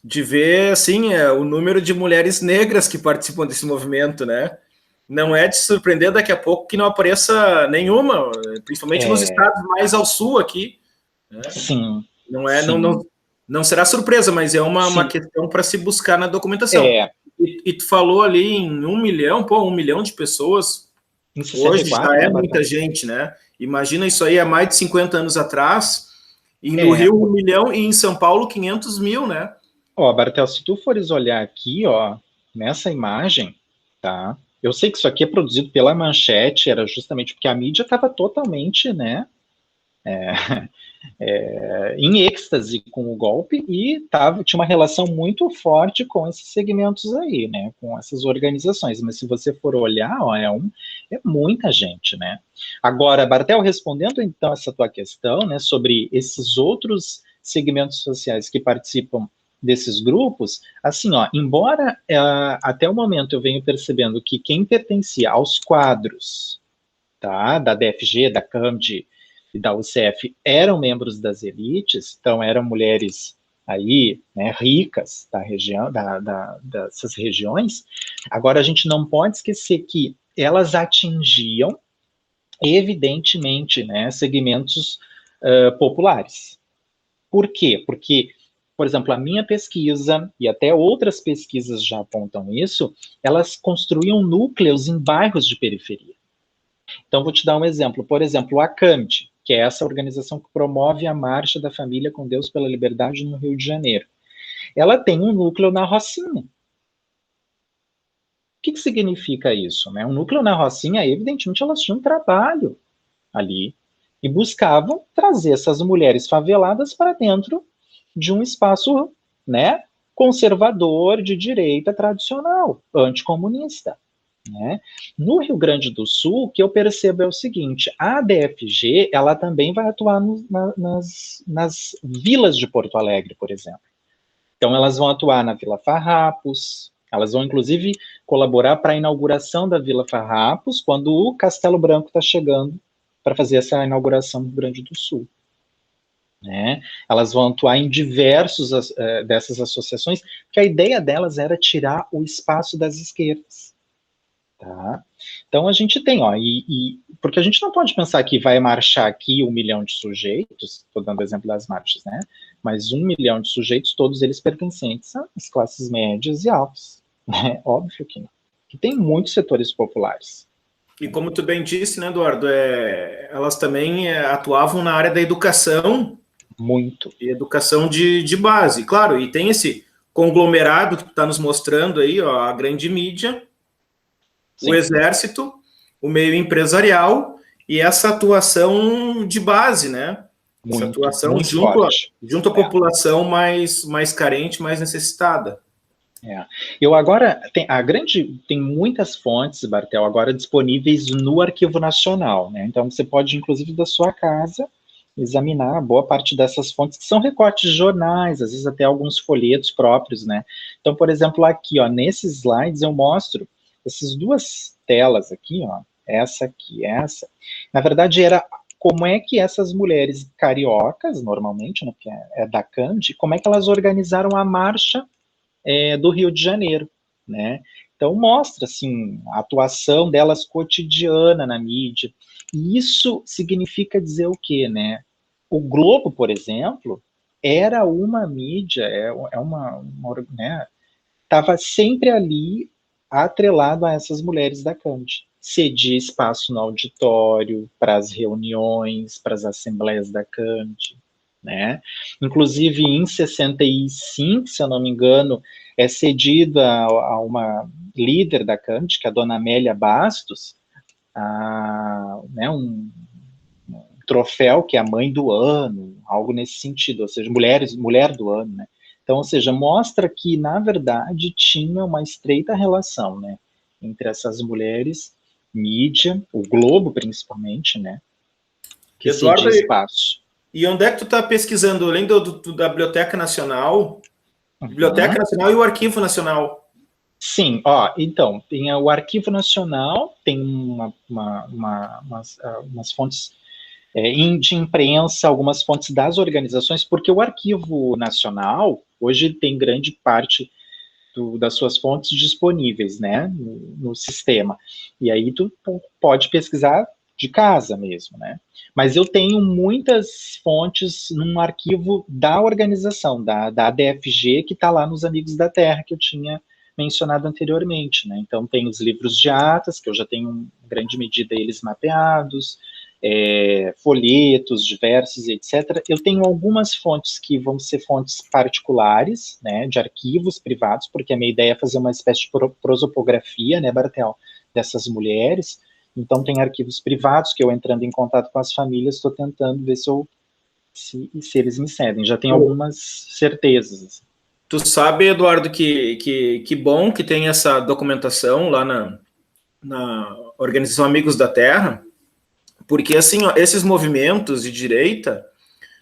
de ver, assim, o número de mulheres negras que participam desse movimento, né? Não é de surpreender daqui a pouco que não apareça nenhuma, principalmente nos estados mais ao sul aqui. Né? Sim. Não é, sim. não será surpresa, mas é uma questão para se buscar na documentação. E tu falou ali em 1 milhão, 1 milhão de pessoas. Em 64, hoje já é muita gente, né? Imagina isso aí há mais de 50 anos atrás, e no Rio 1 milhão e em São Paulo 500 mil, né? Ó, Bartel, se tu fores olhar aqui, ó, nessa imagem, tá? Eu sei que isso aqui é produzido pela Manchete, era justamente porque a mídia estava totalmente, né, em êxtase com o golpe e tinha uma relação muito forte com esses segmentos aí, né, com essas organizações. Mas se você for olhar, ó, é muita gente, né? Agora, Bartel, respondendo então essa tua questão, né, sobre esses outros segmentos sociais que participam desses grupos, assim, ó, embora até o momento eu venho percebendo que quem pertencia aos quadros, tá, da DFG, da CAMD e da UCF eram membros das elites, então eram mulheres aí, né, ricas da região, dessas regiões. Agora a gente não pode esquecer que elas atingiam, evidentemente, né, segmentos populares. Por quê? Porque, por exemplo, a minha pesquisa, e até outras pesquisas já apontam isso, elas construíam núcleos em bairros de periferia. Então, vou te dar um exemplo. Por exemplo, a CAMT, que é essa organização que promove a Marcha da Família com Deus pela Liberdade no Rio de Janeiro. Ela tem um núcleo na Rocinha. O que significa isso? Né? Um núcleo na Rocinha, evidentemente, elas tinham um trabalho ali. e buscavam trazer essas mulheres faveladas para dentro de um espaço, né, conservador, de direita tradicional, anticomunista. Né? No Rio Grande do Sul, o que eu percebo é o seguinte: a ADFG ela também vai atuar nas vilas de Porto Alegre, por exemplo. Então, elas vão atuar na Vila Farrapos, elas vão, inclusive, colaborar para a inauguração da Vila Farrapos, quando o Castelo Branco está chegando para fazer essa inauguração no Rio Grande do Sul. Né? Elas vão atuar em diversos dessas associações, porque a ideia delas era tirar o espaço das esquerdas. Tá? Então a gente tem, ó, porque a gente não pode pensar que vai marchar aqui 1 milhão de sujeitos, estou dando exemplo das marchas, né? Mas 1 milhão de sujeitos, todos eles pertencentes às classes médias e altas. Né? Óbvio que não. Que tem muitos setores populares. E como tu bem disse, né, Eduardo, elas também atuavam na área da educação. Muito. E educação de base, claro, e tem esse conglomerado que está nos mostrando aí, ó, a grande mídia, sim, o exército, o meio empresarial e essa atuação de base, né? Essa atuação junto à população mais carente, mais necessitada. Eu agora, tem muitas fontes, Bartel, agora disponíveis no Arquivo Nacional, né? Então você pode, inclusive, da sua casa, examinar boa parte dessas fontes, que são recortes de jornais, às vezes até alguns folhetos próprios, né? Então, por exemplo, aqui, ó, nesses slides eu mostro essas duas telas aqui, ó, essa aqui, essa. Na verdade, era como é que essas mulheres cariocas, normalmente, né, que é da CAND, como é que elas organizaram a marcha do Rio de Janeiro, né? Então mostra, assim, a atuação delas cotidiana na mídia. E isso significa dizer o quê, né? O Globo, por exemplo, era uma mídia, né? Estava sempre ali atrelado a essas mulheres da CAND. Cedia espaço no auditório, para as reuniões, para as assembleias da CAND, né? Inclusive, em 65, se eu não me engano, é cedida a uma líder da CAND, que é a dona Amélia Bastos, né, um troféu que é a mãe do ano, algo nesse sentido, ou seja, mulher do ano, né? Então, ou seja, mostra que, na verdade, tinha uma estreita relação, né, entre essas mulheres, mídia, o Globo, principalmente, né, que cedia espaço. E onde é que tu está pesquisando, além da Biblioteca Nacional, Biblioteca Nacional e o Arquivo Nacional? Sim, ó, então, tem o Arquivo Nacional, tem umas fontes de imprensa, algumas fontes das organizações, porque o Arquivo Nacional, hoje tem grande parte das suas fontes disponíveis, né, no sistema, e aí tu pode pesquisar de casa mesmo, né, mas eu tenho muitas fontes num arquivo da organização, da ADFG, que está lá nos Amigos da Terra, que eu tinha mencionado anteriormente, né, então tem os livros de atas, que eu já tenho em grande medida eles mapeados, folhetos diversos, etc. Eu tenho algumas fontes que vão ser fontes particulares, né, de arquivos privados, porque a minha ideia é fazer uma espécie de prosopografia, né, Bartel, dessas mulheres. Então tem arquivos privados que eu, entrando em contato com as famílias, estou tentando ver se eles me cedem. Já tenho algumas certezas. Tu sabe, Eduardo, que bom que tem essa documentação lá na Organização Amigos da Terra, porque, assim, ó, esses movimentos de direita,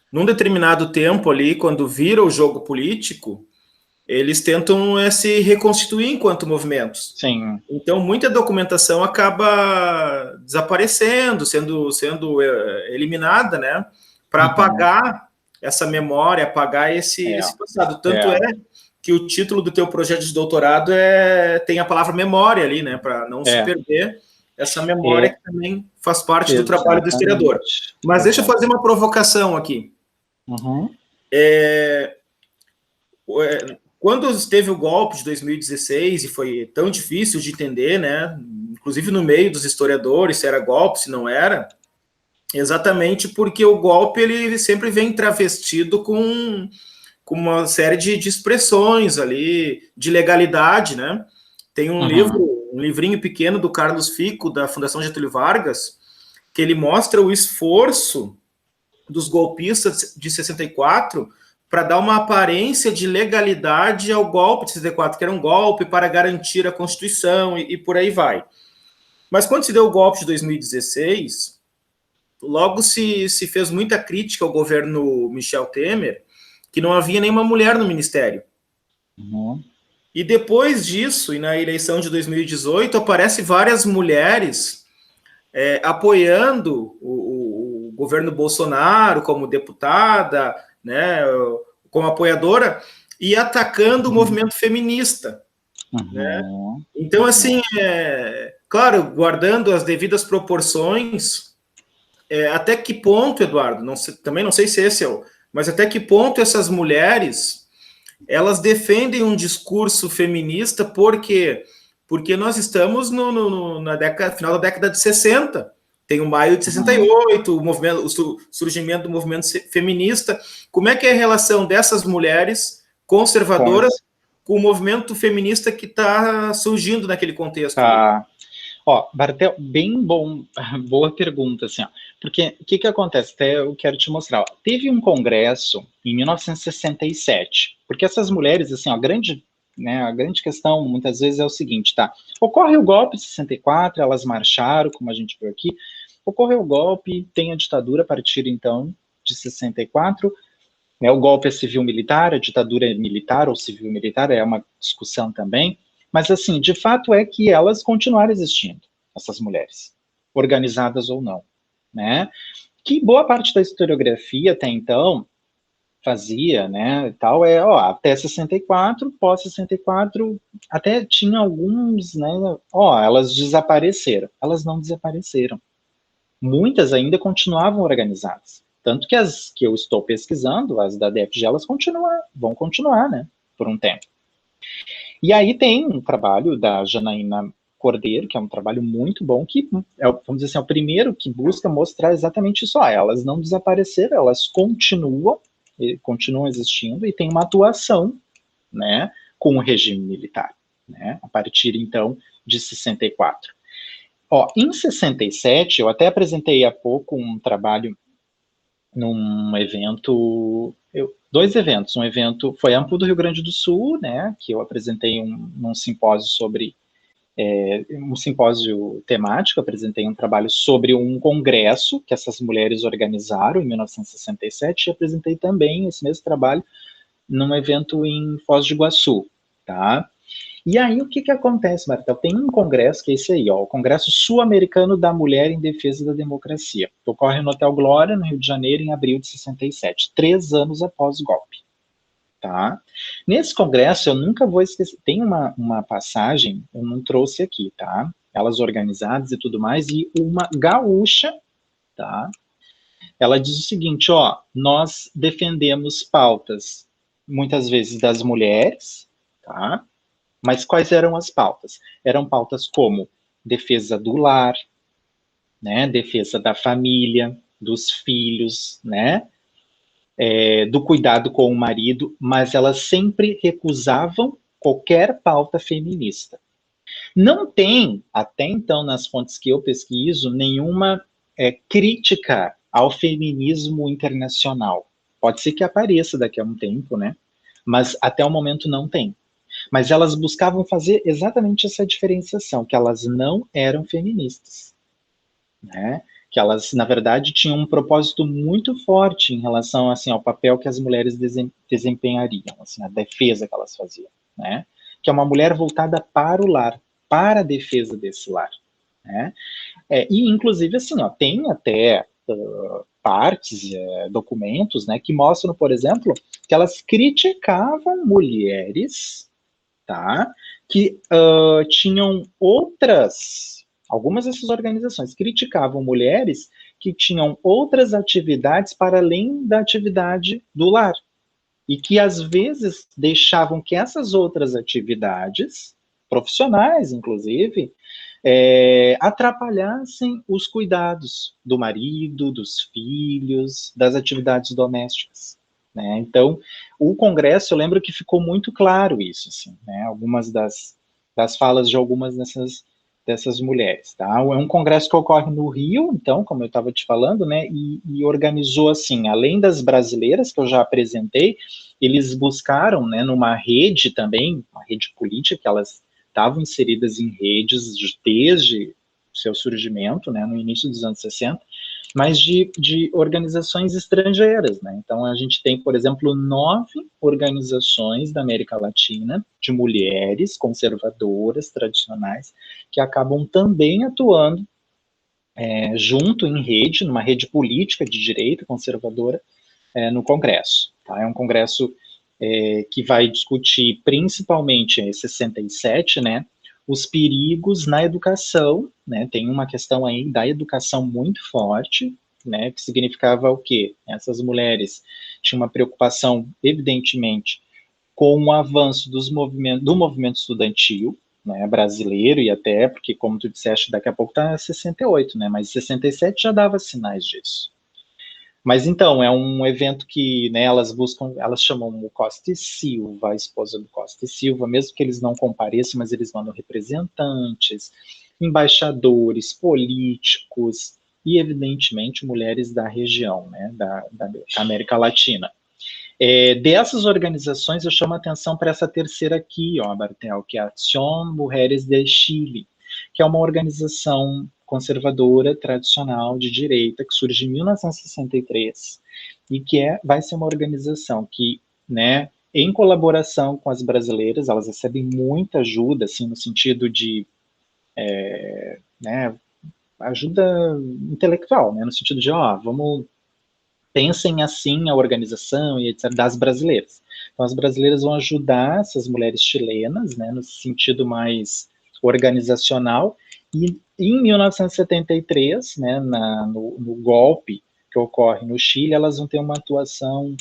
num determinado tempo ali, quando vira o jogo político, eles tentam se reconstituir enquanto movimentos. Sim. Então, muita documentação acaba desaparecendo, sendo eliminada, né? Para apagar essa memória, apagar esse passado. Tanto é que o título do teu projeto de doutorado tem a palavra memória ali, né? Para não se perder essa memória que também faz parte do trabalho do historiador. Mas deixa eu fazer uma provocação aqui. Quando teve o golpe de 2016 e foi tão difícil de entender, né, inclusive no meio dos historiadores, se era golpe, se não era, exatamente porque o golpe ele sempre vem travestido com uma série de expressões ali, de legalidade, né? Tem um livrinho pequeno do Carlos Fico, da Fundação Getúlio Vargas, que ele mostra o esforço dos golpistas de 64 para dar uma aparência de legalidade ao golpe de 64, que era um golpe para garantir a Constituição e por aí vai. Mas quando se deu o golpe de 2016, logo se fez muita crítica ao governo Michel Temer, que não havia nenhuma mulher no ministério. Uhum. E depois disso, e na eleição de 2018, aparecem várias mulheres apoiando o governo Bolsonaro como deputada, né, como apoiadora, e atacando o movimento feminista. Uhum. Né? Então, assim, claro, guardando as devidas proporções, até que ponto, Eduardo, também não sei se esse é mas até que ponto essas mulheres elas defendem um discurso feminista, porque nós estamos na final da década de 60, tem o maio de 68, o surgimento do movimento feminista. Como é que é a relação dessas mulheres conservadoras com o movimento feminista que está surgindo naquele contexto? Tá. Ó, Bartel, bem bom, boa pergunta, assim, ó, porque o que acontece? Até eu quero te mostrar. Ó, teve um congresso em 1967, porque essas mulheres, assim, ó, a grande questão muitas vezes é o seguinte, tá? Ocorre o golpe de 64, elas marcharam, como a gente viu aqui, ocorreu o golpe, tem a ditadura a partir, então, de 64, né, o golpe é civil-militar, a ditadura é militar ou civil-militar, é uma discussão também, mas, assim, de fato é que elas continuaram existindo, essas mulheres, organizadas ou não, né? Que boa parte da historiografia até então fazia, né, tal, até 64, pós 64, até tinha alguns, né, elas desapareceram. Elas não desapareceram. Muitas ainda continuavam organizadas. Tanto que as que eu estou pesquisando, as da DFG, elas vão continuar, né, por um tempo. E aí tem um trabalho da Janaína Cordeiro, que é um trabalho muito bom, que vamos dizer assim, é o primeiro que busca mostrar exatamente isso. Elas não desapareceram, elas continuam existindo e tem uma atuação, né, com o regime militar, né, a partir, então, de 64. Em 67, eu até apresentei há pouco um trabalho num evento, dois eventos, um evento foi Amplo do Rio Grande do Sul, né, que eu apresentei num simpósio sobre, um simpósio temático, apresentei um trabalho sobre um congresso que essas mulheres organizaram em 1967 e apresentei também esse mesmo trabalho num evento em Foz do Iguaçu, tá? E aí, o que acontece, Marta? Tem um congresso, que é esse aí, o Congresso Sul-Americano da Mulher em Defesa da Democracia, que ocorre no Hotel Glória, no Rio de Janeiro, em abril de 67, 3 anos após o golpe. Tá? Nesse congresso, eu nunca vou esquecer, tem uma passagem, eu não trouxe aqui, tá? Elas organizadas e tudo mais, e uma gaúcha, tá? Ela diz o seguinte, nós defendemos pautas, muitas vezes das mulheres, tá? Mas quais eram as pautas? Eram pautas como defesa do lar, né, defesa da família, dos filhos, né, do cuidado com o marido, mas elas sempre recusavam qualquer pauta feminista. Não tem, até então, nas fontes que eu pesquiso, nenhuma crítica ao feminismo internacional. Pode ser que apareça daqui a um tempo, né? Mas até o momento não tem. Mas elas buscavam fazer exatamente essa diferenciação, que elas não eram feministas, né? Que elas, na verdade, tinham um propósito muito forte em relação, assim, ao papel que as mulheres desempenhariam, assim, a defesa que elas faziam, né? Que é uma mulher voltada para o lar, para a defesa desse lar, né? E, inclusive, assim, tem até partes, documentos, né, que mostram, por exemplo, que elas criticavam mulheres, tá, que tinham algumas dessas organizações criticavam mulheres que tinham outras atividades para além da atividade do lar, e que às vezes deixavam que essas outras atividades, profissionais inclusive, atrapalhassem os cuidados do marido, dos filhos, das atividades domésticas, né? Então, o Congresso, eu lembro que ficou muito claro isso, assim, né? Algumas das falas de algumas dessas dessas mulheres, tá? É um congresso que ocorre no Rio, então, como eu estava te falando, né, e organizou, assim, além das brasileiras que eu já apresentei, eles buscaram, né, numa rede também, uma rede política, que elas estavam inseridas em redes desde seu surgimento, né, no início dos anos 60, mas de organizações estrangeiras, né? Então, a gente tem, por exemplo, 9 organizações da América Latina, de mulheres conservadoras, tradicionais, que acabam também atuando junto em rede, numa rede política de direita conservadora, no Congresso. Tá? É um congresso que vai discutir principalmente em 67, né, os perigos na educação, né, tem uma questão aí da educação muito forte, né, que significava o quê? Essas mulheres tinham uma preocupação, evidentemente, com o avanço do movimento estudantil, né, brasileiro, e até, porque, como tu disseste, daqui a pouco está 68, né, mas 67 já dava sinais disso. Mas então, é um evento que, né, elas chamam o Costa e Silva, a esposa do Costa e Silva, mesmo que eles não compareçam, mas eles mandam representantes, embaixadores, políticos e, evidentemente, mulheres da região, né, da América Latina. Dessas organizações, eu chamo a atenção para essa terceira aqui, ó, Bartel, que é a Acción Mujeres de Chile, que é uma organização conservadora, tradicional, de direita, que surge em 1963, e que vai ser uma organização que, né, em colaboração com as brasileiras, elas recebem muita ajuda, assim, no sentido de, né, ajuda intelectual, né, no sentido de, pensem assim a organização e etc., das brasileiras. Então, as brasileiras vão ajudar essas mulheres chilenas, né, no sentido mais organizacional, e em 1973, né, no golpe que ocorre no Chile, elas vão ter uma atuação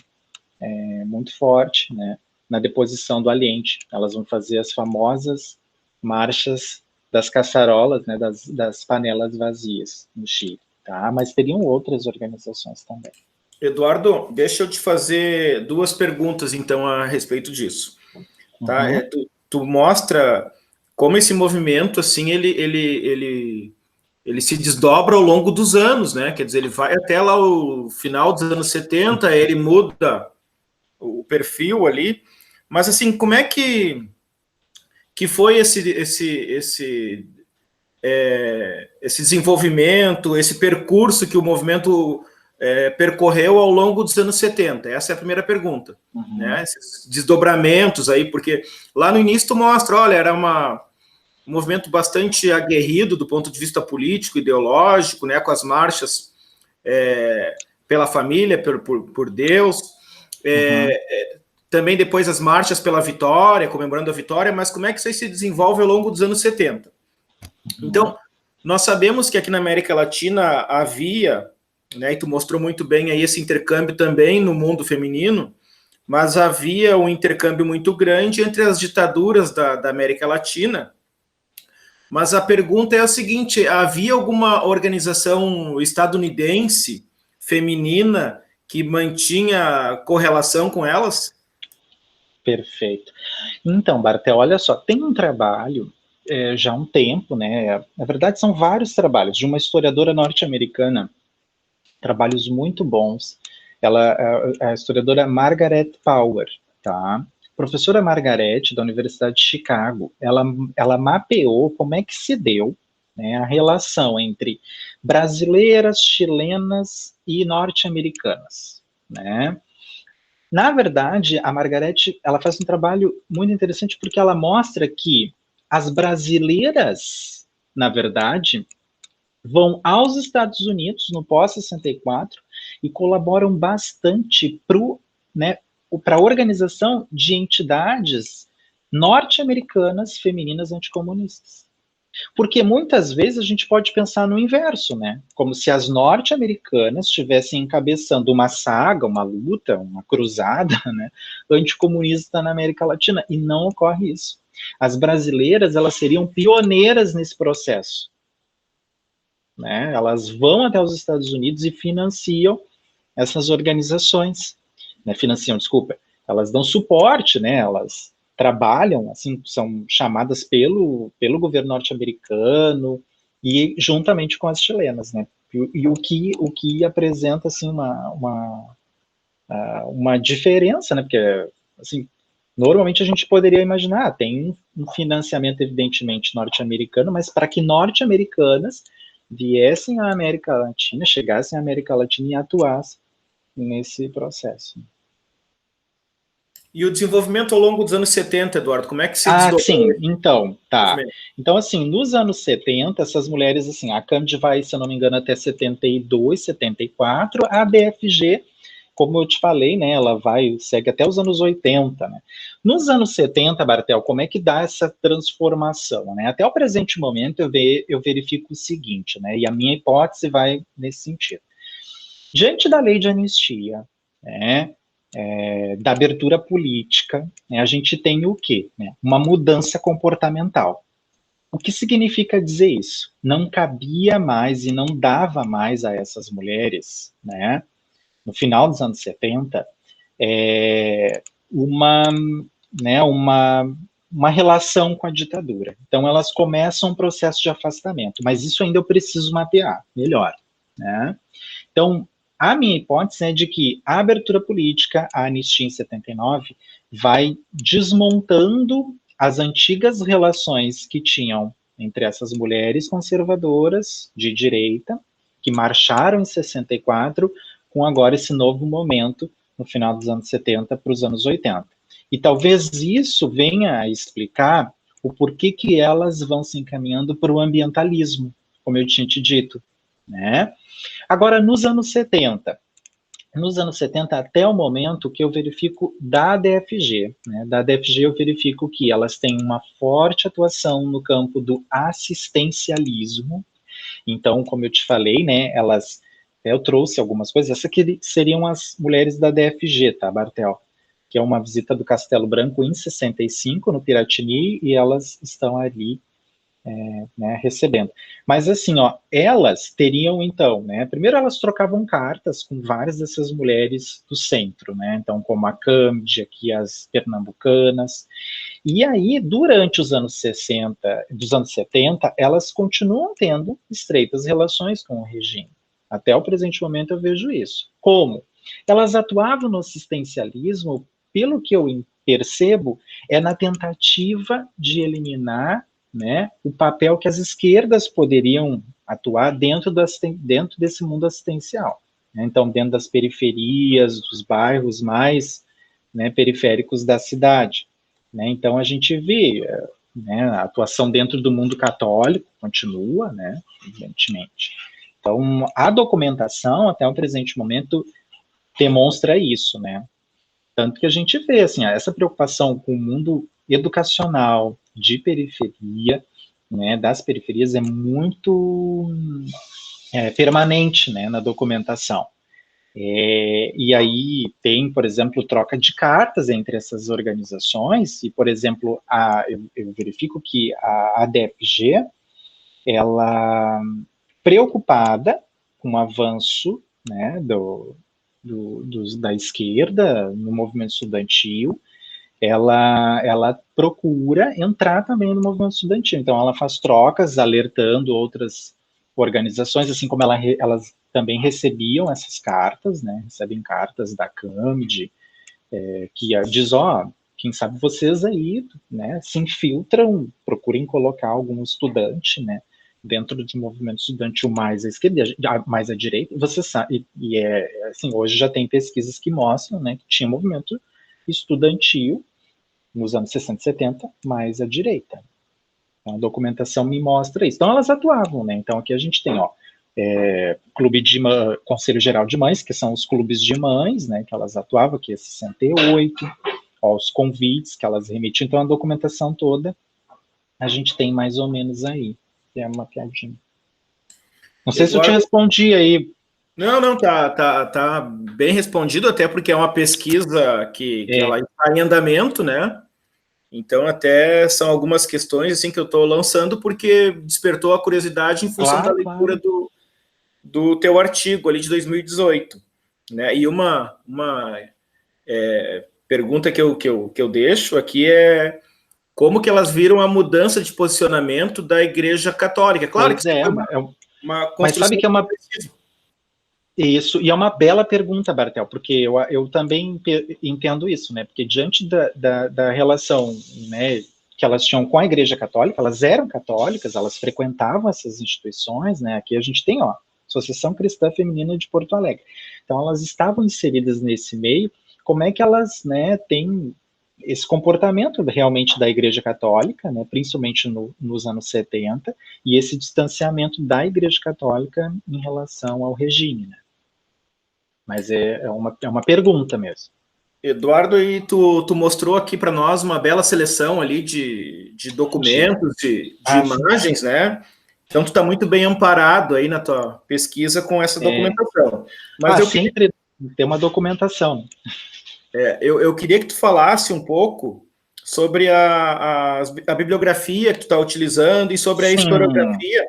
muito forte, né, na deposição do Allende. Elas vão fazer as famosas marchas das caçarolas, né, das panelas vazias no Chile, tá? Mas teriam outras organizações também. Eduardo, deixa eu te fazer duas perguntas, então, a respeito disso. Tá? Uhum. Tu mostra como esse movimento, assim, ele se desdobra ao longo dos anos, né? Quer dizer, ele vai até lá o final dos anos 70, ele muda o perfil ali. Mas, assim, como é que foi esse desenvolvimento, esse percurso que o movimento percorreu ao longo dos anos 70? Essa é a primeira pergunta. Uhum. Né? Esses desdobramentos aí, porque lá no início tu mostra, olha, era um movimento bastante aguerrido do ponto de vista político, ideológico, né, com as marchas pela família, por Deus, também depois as marchas pela vitória, comemorando a vitória, mas como é que isso aí se desenvolve ao longo dos anos 70? Então, nós sabemos que aqui na América Latina havia, né, e tu mostrou muito bem aí esse intercâmbio também no mundo feminino, mas havia um intercâmbio muito grande entre as ditaduras da América Latina. Mas a pergunta é a seguinte: havia alguma organização estadunidense feminina que mantinha correlação com elas? Perfeito. Então, Bartel, olha só, tem um trabalho já há um tempo, né? Na verdade, são vários trabalhos de uma historiadora norte-americana, trabalhos muito bons. Ela é a historiadora Margaret Power, tá? Professora Margaret, da Universidade de Chicago, ela mapeou como é que se deu, né, a relação entre brasileiras, chilenas e norte-americanas, né? Na verdade, a Margarete, ela faz um trabalho muito interessante porque ela mostra que as brasileiras, na verdade, vão aos Estados Unidos no pós-64 e colaboram bastante para a organização de entidades norte-americanas femininas anticomunistas. Porque muitas vezes a gente pode pensar no inverso, né? Como se as norte-americanas estivessem encabeçando uma saga, uma luta, uma cruzada, né, anticomunista na América Latina, e não ocorre isso. As brasileiras, elas seriam pioneiras nesse processo, né? Elas vão até os Estados Unidos e financiam essas organizações, né? Financiam, desculpa. Elas dão suporte, né? Elas trabalham, assim, são chamadas pelo governo norte-americano e juntamente com as chilenas, né? E o que apresenta, assim, uma diferença, né? Porque, assim, normalmente a gente poderia imaginar, tem um financiamento evidentemente norte-americano, mas para que norte-americanas viessem à América Latina, chegassem à América Latina e atuassem nesse processo. E o desenvolvimento ao longo dos anos 70, Eduardo, como é que se desdobrou? Sim, então, tá. Então, assim, nos anos 70, essas mulheres, assim, a CAMD vai, se eu não me engano, até 72, 74, a DFG, como eu te falei, né, ela segue até os anos 80, né. Nos anos 70, Bartel, como é que dá essa transformação, né? Até o presente momento eu verifico o seguinte, né, e a minha hipótese vai nesse sentido. Diante da lei de anistia, né, da abertura política, né, a gente tem o quê? Né? Uma mudança comportamental. O que significa dizer isso? Não cabia mais e não dava mais a essas mulheres, né, no final dos anos 70, uma, né, uma relação com a ditadura. Então, elas começam um processo de afastamento, mas isso ainda eu preciso mapear melhor, né? Então, a minha hipótese é de que a abertura política, a anistia em 79, vai desmontando as antigas relações que tinham entre essas mulheres conservadoras de direita, que marcharam em 64, com agora esse novo momento, no final dos anos 70 para os anos 80. E talvez isso venha a explicar o porquê que elas vão se encaminhando para o ambientalismo, como eu tinha te dito, né? Agora, nos anos 70 até o momento que eu verifico da DFG, né? Da DFG eu verifico que elas têm uma forte atuação no campo do assistencialismo. Então, como eu te falei, né, eu trouxe algumas coisas, essas aqui seriam as mulheres da DFG, tá, Bartel? Que é uma visita do Castelo Branco em 65, no Piratini, e elas estão ali né, recebendo. Mas assim, ó, elas teriam então, né, primeiro elas trocavam cartas com várias dessas mulheres do centro, né, então como a Câmdia, aqui as pernambucanas, e aí durante os anos 60, dos anos 70, elas continuam tendo estreitas relações com o regime. Até o presente momento eu vejo isso. Como? Elas atuavam no assistencialismo, pelo que eu percebo, é na tentativa de eliminar, né, o papel que as esquerdas poderiam atuar dentro desse mundo assistencial. Né? Então, dentro das periferias, dos bairros mais, né, periféricos da cidade. Né? Então, a gente vê, né, a atuação dentro do mundo católico continua, né, evidentemente. Então, a documentação, até o presente momento, demonstra isso, né? Tanto que a gente vê, assim, essa preocupação com o mundo educacional de periferia, né, das periferias, é muito permanente, né, na documentação. E aí tem, por exemplo, troca de cartas entre essas organizações, e, por exemplo, eu verifico que a ADFG, ela, preocupada com o avanço, né, da esquerda no movimento estudantil, ela procura entrar também no movimento estudantil. Então, ela faz trocas, alertando outras organizações, assim como elas também recebiam essas cartas, né? Recebem cartas da CAMD, que diz, quem sabe vocês aí, né, se infiltram, procurem colocar algum estudante, né, dentro de um movimento estudantil mais à esquerda, mais à direita. Você sabe, assim, hoje já tem pesquisas que mostram, né, que tinha movimento estudantil nos anos 60 e 70 mais à direita. Então, a documentação me mostra isso. Então, elas atuavam, né? Então, aqui a gente tem, clube de Conselho Geral de Mães, que são os clubes de mães, né, que elas atuavam, que é 68, os convites que elas remetiam. Então, a documentação toda a gente tem mais ou menos aí. É uma piadinha. Não sei se eu te respondi aí. Não, tá bem respondido, até porque é uma pesquisa que ela está em andamento, né? Então, até são algumas questões assim que eu estou lançando porque despertou a curiosidade em função da leitura do teu artigo ali de 2018, né? E uma pergunta que eu deixo aqui é como que elas viram a mudança de posicionamento da Igreja Católica. Claro Pois que isso é, foi uma mas sabe construção que é uma... progressiva. Isso, e é uma bela pergunta, Bartel, porque eu também entendo isso, né? Porque diante da relação, né, que elas tinham com a Igreja Católica, elas eram católicas, elas frequentavam essas instituições, né? Aqui a gente tem, ó, Associação Cristã Feminina de Porto Alegre. Então, elas estavam inseridas nesse meio. Como é que elas, né, têm esse comportamento realmente da Igreja Católica, né, principalmente nos anos 70, e esse distanciamento da Igreja Católica em relação ao regime, né? Mas é uma pergunta mesmo. Eduardo, e tu mostrou aqui para nós uma bela seleção ali de documentos, de Sim. imagens, né? Então, tu está muito bem amparado aí na tua pesquisa com essa documentação. Mas Sempre tem uma documentação. eu queria que tu falasse um pouco sobre a bibliografia que tu está utilizando e sobre a historiografia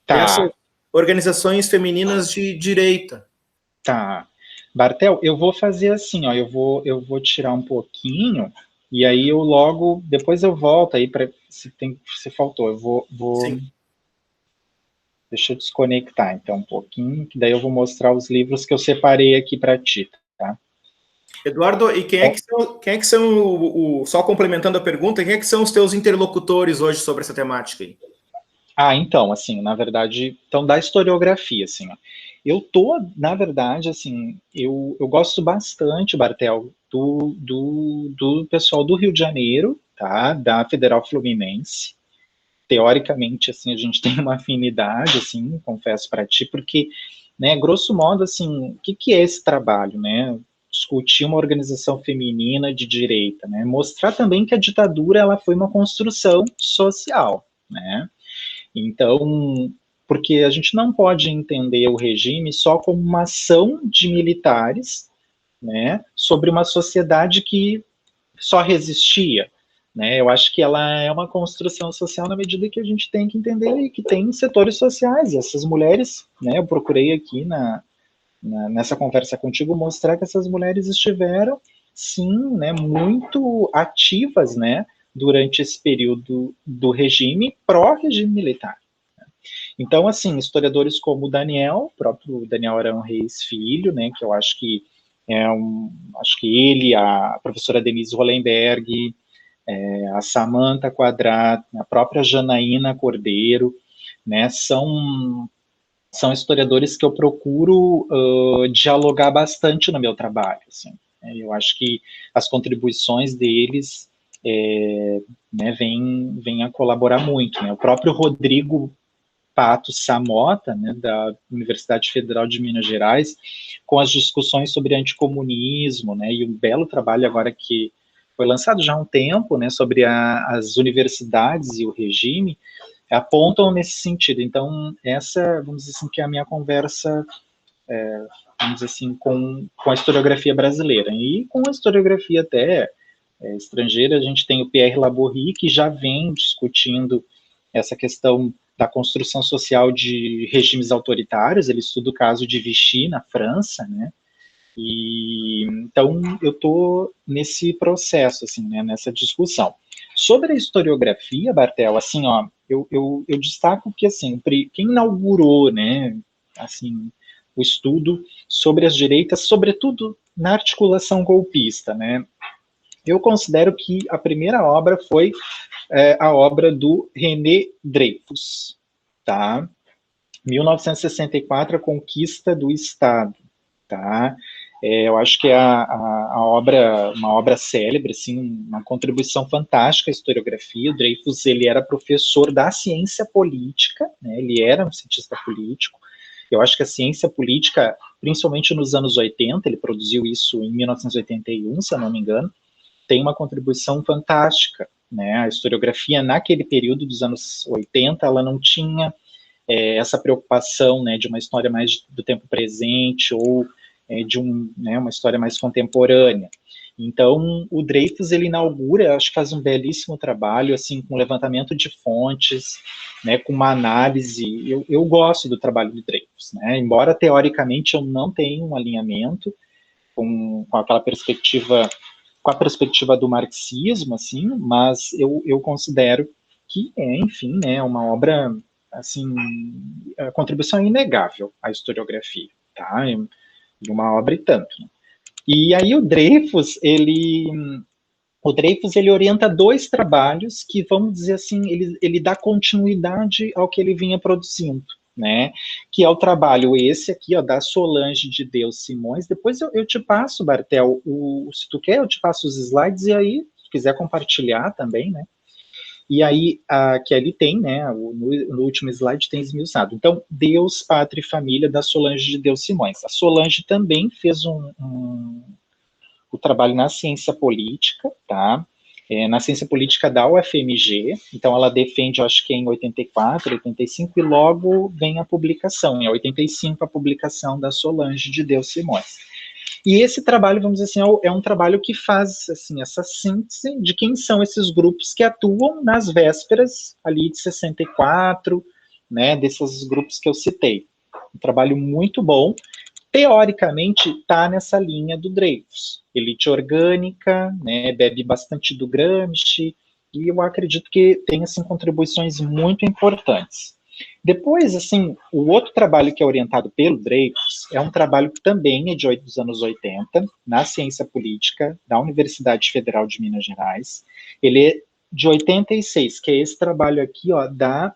dessas organizações femininas de direita. Tá. Bartel, eu vou fazer assim, ó, eu vou tirar um pouquinho e aí eu logo, depois eu volto aí para se faltou, eu vou Sim. deixa eu desconectar então um pouquinho, que daí eu vou mostrar os livros que eu separei aqui para ti, tá? Eduardo, e quem é que são só complementando a pergunta, quem é que são os teus interlocutores hoje sobre essa temática aí? Então, assim, na verdade, então da historiografia, assim, ó, eu tô, na verdade, assim, eu gosto bastante, Bartel, do pessoal do Rio de Janeiro, tá, da Federal Fluminense. Teoricamente, assim, a gente tem uma afinidade, assim, confesso para ti, porque, né, grosso modo, assim, o que é esse trabalho, né? Discutir uma organização feminina de direita, né? Mostrar também que a ditadura, ela foi uma construção social, né? Então, porque a gente não pode entender o regime só como uma ação de militares, né, sobre uma sociedade que só resistia, né? Eu acho que ela é uma construção social na medida que a gente tem que entender que tem setores sociais, e essas mulheres, né, eu procurei aqui nessa conversa contigo mostrar que essas mulheres estiveram, sim, né, muito ativas, né, durante esse período do regime, pró-regime militar. Então, assim, historiadores como o Daniel, o próprio Daniel Arão Reis Filho, né, que eu acho que acho que ele, a professora Denise Hollenberg, a Samantha Quadrat, a própria Janaína Cordeiro, né, são historiadores que eu procuro dialogar bastante no meu trabalho, assim. Eu acho que as contribuições deles né, vêm a colaborar muito, né. O próprio Rodrigo Pato Samota, né, da Universidade Federal de Minas Gerais, com as discussões sobre anticomunismo, né, e um belo trabalho agora que foi lançado já há um tempo, né, sobre as universidades e o regime, apontam nesse sentido. Então, essa, vamos dizer assim, que é a minha conversa, vamos dizer assim, com a historiografia brasileira. E com a historiografia até estrangeira, a gente tem o Pierre Laborie, que já vem discutindo essa questão da construção social de regimes autoritários. Ele estuda o caso de Vichy na França, né? E então eu estou nesse processo, assim, né, nessa discussão. Sobre a historiografia, Bartel, assim, ó, eu destaco que, assim, quem inaugurou, né, assim, o estudo sobre as direitas, sobretudo na articulação golpista, né, eu considero que a primeira obra foi a obra do René Dreyfus, tá? 1964, a Conquista do Estado, tá? Eu acho que é uma obra célebre, assim, uma contribuição fantástica à historiografia. O Dreyfus, ele era professor da ciência política, né? Ele era um cientista político. Eu acho que a ciência política, principalmente nos anos 80, ele produziu isso em 1981, se eu não me engano, tem uma contribuição fantástica, né? A historiografia naquele período dos anos 80, ela não tinha essa preocupação, né, de uma história mais do tempo presente ou de uma história mais contemporânea. Então, o Dreyfus, ele inaugura, acho que faz um belíssimo trabalho, assim, com levantamento de fontes, né, com uma análise. Eu gosto do trabalho do Dreyfus, né, embora teoricamente eu não tenha um alinhamento com aquela perspectiva com a perspectiva do marxismo, assim, mas eu considero que é, enfim, né, uma obra, assim, a contribuição é inegável à historiografia, tá? E uma obra e tanto. Né? E aí o Dreyfus, ele orienta dois trabalhos que, vamos dizer assim, ele dá continuidade ao que ele vinha produzindo, né? Que é o trabalho esse aqui, ó, da Solange de Deus Simões. Depois eu te passo, Bartel, se tu quer, eu te passo os slides, e aí, se quiser compartilhar também, né? E aí, que ali tem, né, no último slide tem esmiuçado. Então, Deus, Pátria e Família, da Solange de Deus Simões. A Solange também fez o trabalho na ciência política, tá? Na ciência política da UFMG, então ela defende, eu acho que é em 84, 85, e logo vem a publicação, em 85 a publicação da Solange de Deus Simões. E esse trabalho, vamos dizer assim, é um trabalho que faz assim, essa síntese de quem são esses grupos que atuam nas vésperas ali de 64, né, desses grupos que eu citei. Um trabalho muito bom. Teoricamente, está nessa linha do Dreyfus. Elite orgânica, né, bebe bastante do Gramsci, e eu acredito que tem assim, contribuições muito importantes. Depois, assim, o outro trabalho que é orientado pelo Dreyfus é um trabalho que também é dos anos 80, na ciência política, da Universidade Federal de Minas Gerais. Ele é de 86, que é esse trabalho aqui, ó, da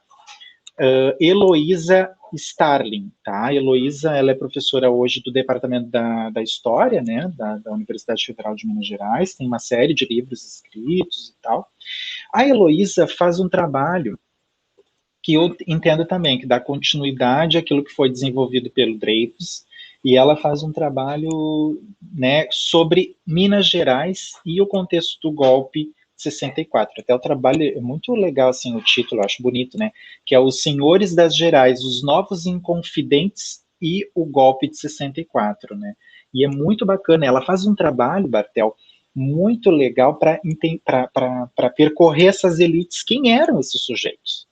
Heloísa Starling, tá? Heloísa, ela é professora hoje do Departamento da História, né, da Universidade Federal de Minas Gerais, tem uma série de livros escritos e tal. A Heloísa faz um trabalho que eu entendo também, que dá continuidade àquilo que foi desenvolvido pelo Dreyfus, e ela faz um trabalho, né, sobre Minas Gerais e o contexto do golpe 64. Até o trabalho é muito legal, assim, o título, eu acho bonito, né, que é Os Senhores das Gerais, os Novos Inconfidentes e o Golpe de 64, né, e é muito bacana, ela faz um trabalho, Bartel, muito legal para percorrer essas elites, quem eram esses sujeitos.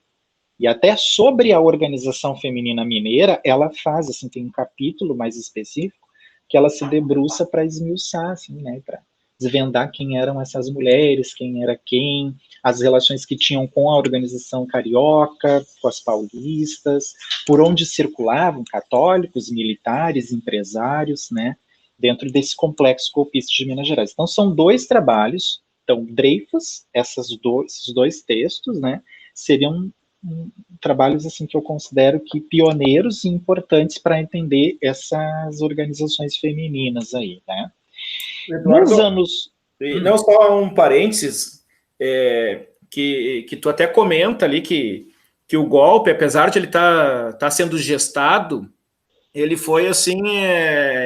E até sobre a organização feminina mineira, ela faz, assim, tem um capítulo mais específico que ela se debruça para esmiuçar, assim, né, para desvendar quem eram essas mulheres, quem era quem, as relações que tinham com a organização carioca, com as paulistas, por onde circulavam católicos, militares, empresários, né, dentro desse complexo golpista de Minas Gerais. Então, são dois trabalhos, então, Dreyfus, esses dois textos, né, seriam trabalhos assim que eu considero que pioneiros e importantes para entender essas organizações femininas aí, né? Eduardo, Nos anos... não só um parênteses, que tu até comenta ali que o golpe, apesar de ele tá sendo gestado, ele foi assim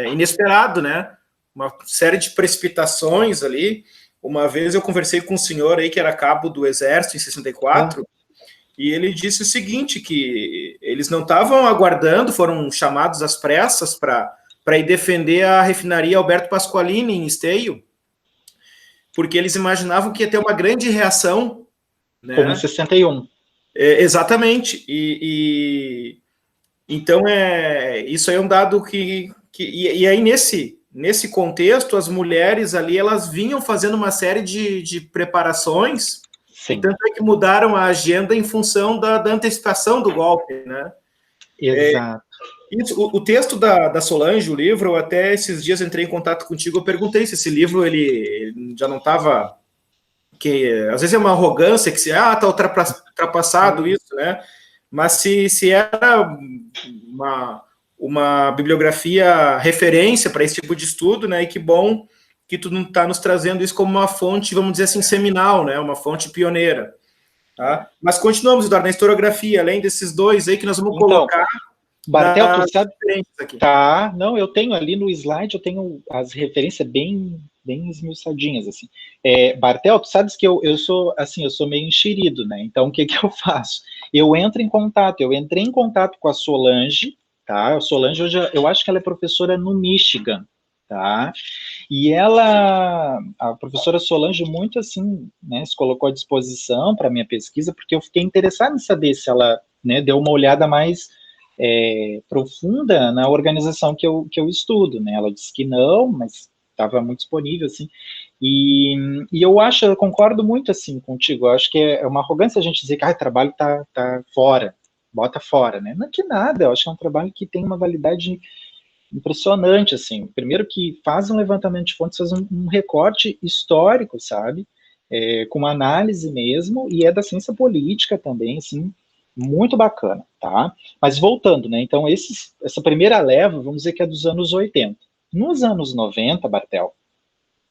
inesperado, né? Uma série de precipitações ali. Uma vez eu conversei com um senhor aí que era cabo do Exército em 64, e ele disse o seguinte, que eles não estavam aguardando, foram chamados às pressas para ir defender a refinaria Alberto Pasqualini em Esteio, porque eles imaginavam que ia ter uma grande reação, né? Como em 61. Exatamente. Então isso aí é um dado e aí nesse contexto as mulheres ali elas vinham fazendo uma série de preparações. Sim. E tanto é que mudaram a agenda em função da antecipação do golpe, né? Exato. O texto da Solange, o livro, eu até esses dias entrei em contato contigo, eu perguntei se esse livro ele já não estava... que às vezes é uma arrogância, que tá ultrapassado isso, né? Mas se era uma bibliografia referência para esse tipo de estudo, né? E que bom que tu não está nos trazendo isso como uma fonte, vamos dizer assim, seminal, né? Uma fonte pioneira. Tá? Mas continuamos, Eduardo, na historiografia, além desses dois aí que nós vamos colocar. Bartel, tu sabe? Aqui. Tá, não, eu tenho ali no slide, eu tenho as referências bem esmiuçadinhas, assim. Bartel, tu sabes que eu sou, assim, eu sou meio enxerido, né? Então, o que eu faço? Eu entrei em contato com a Solange, tá? A Solange, eu acho que ela é professora no Michigan, tá? E a professora Solange, muito assim, né, se colocou à disposição para minha pesquisa, porque eu fiquei interessado em saber se ela, né, deu uma olhada mais profunda na organização que eu estudo, né? Ela disse que não, mas estava muito disponível, assim. E eu acho, eu concordo muito assim contigo, eu acho que é uma arrogância a gente dizer que o trabalho tá fora, bota fora, né? Não é que nada, eu acho que é um trabalho que tem uma validade impressionante, assim. Primeiro que faz um levantamento de fontes, faz um recorte histórico, sabe? Com análise mesmo, e é da ciência política também, assim, muito bacana, tá? Mas voltando, né? Então, essa primeira leva, vamos dizer que é dos anos 80. Nos anos 90, Bartel,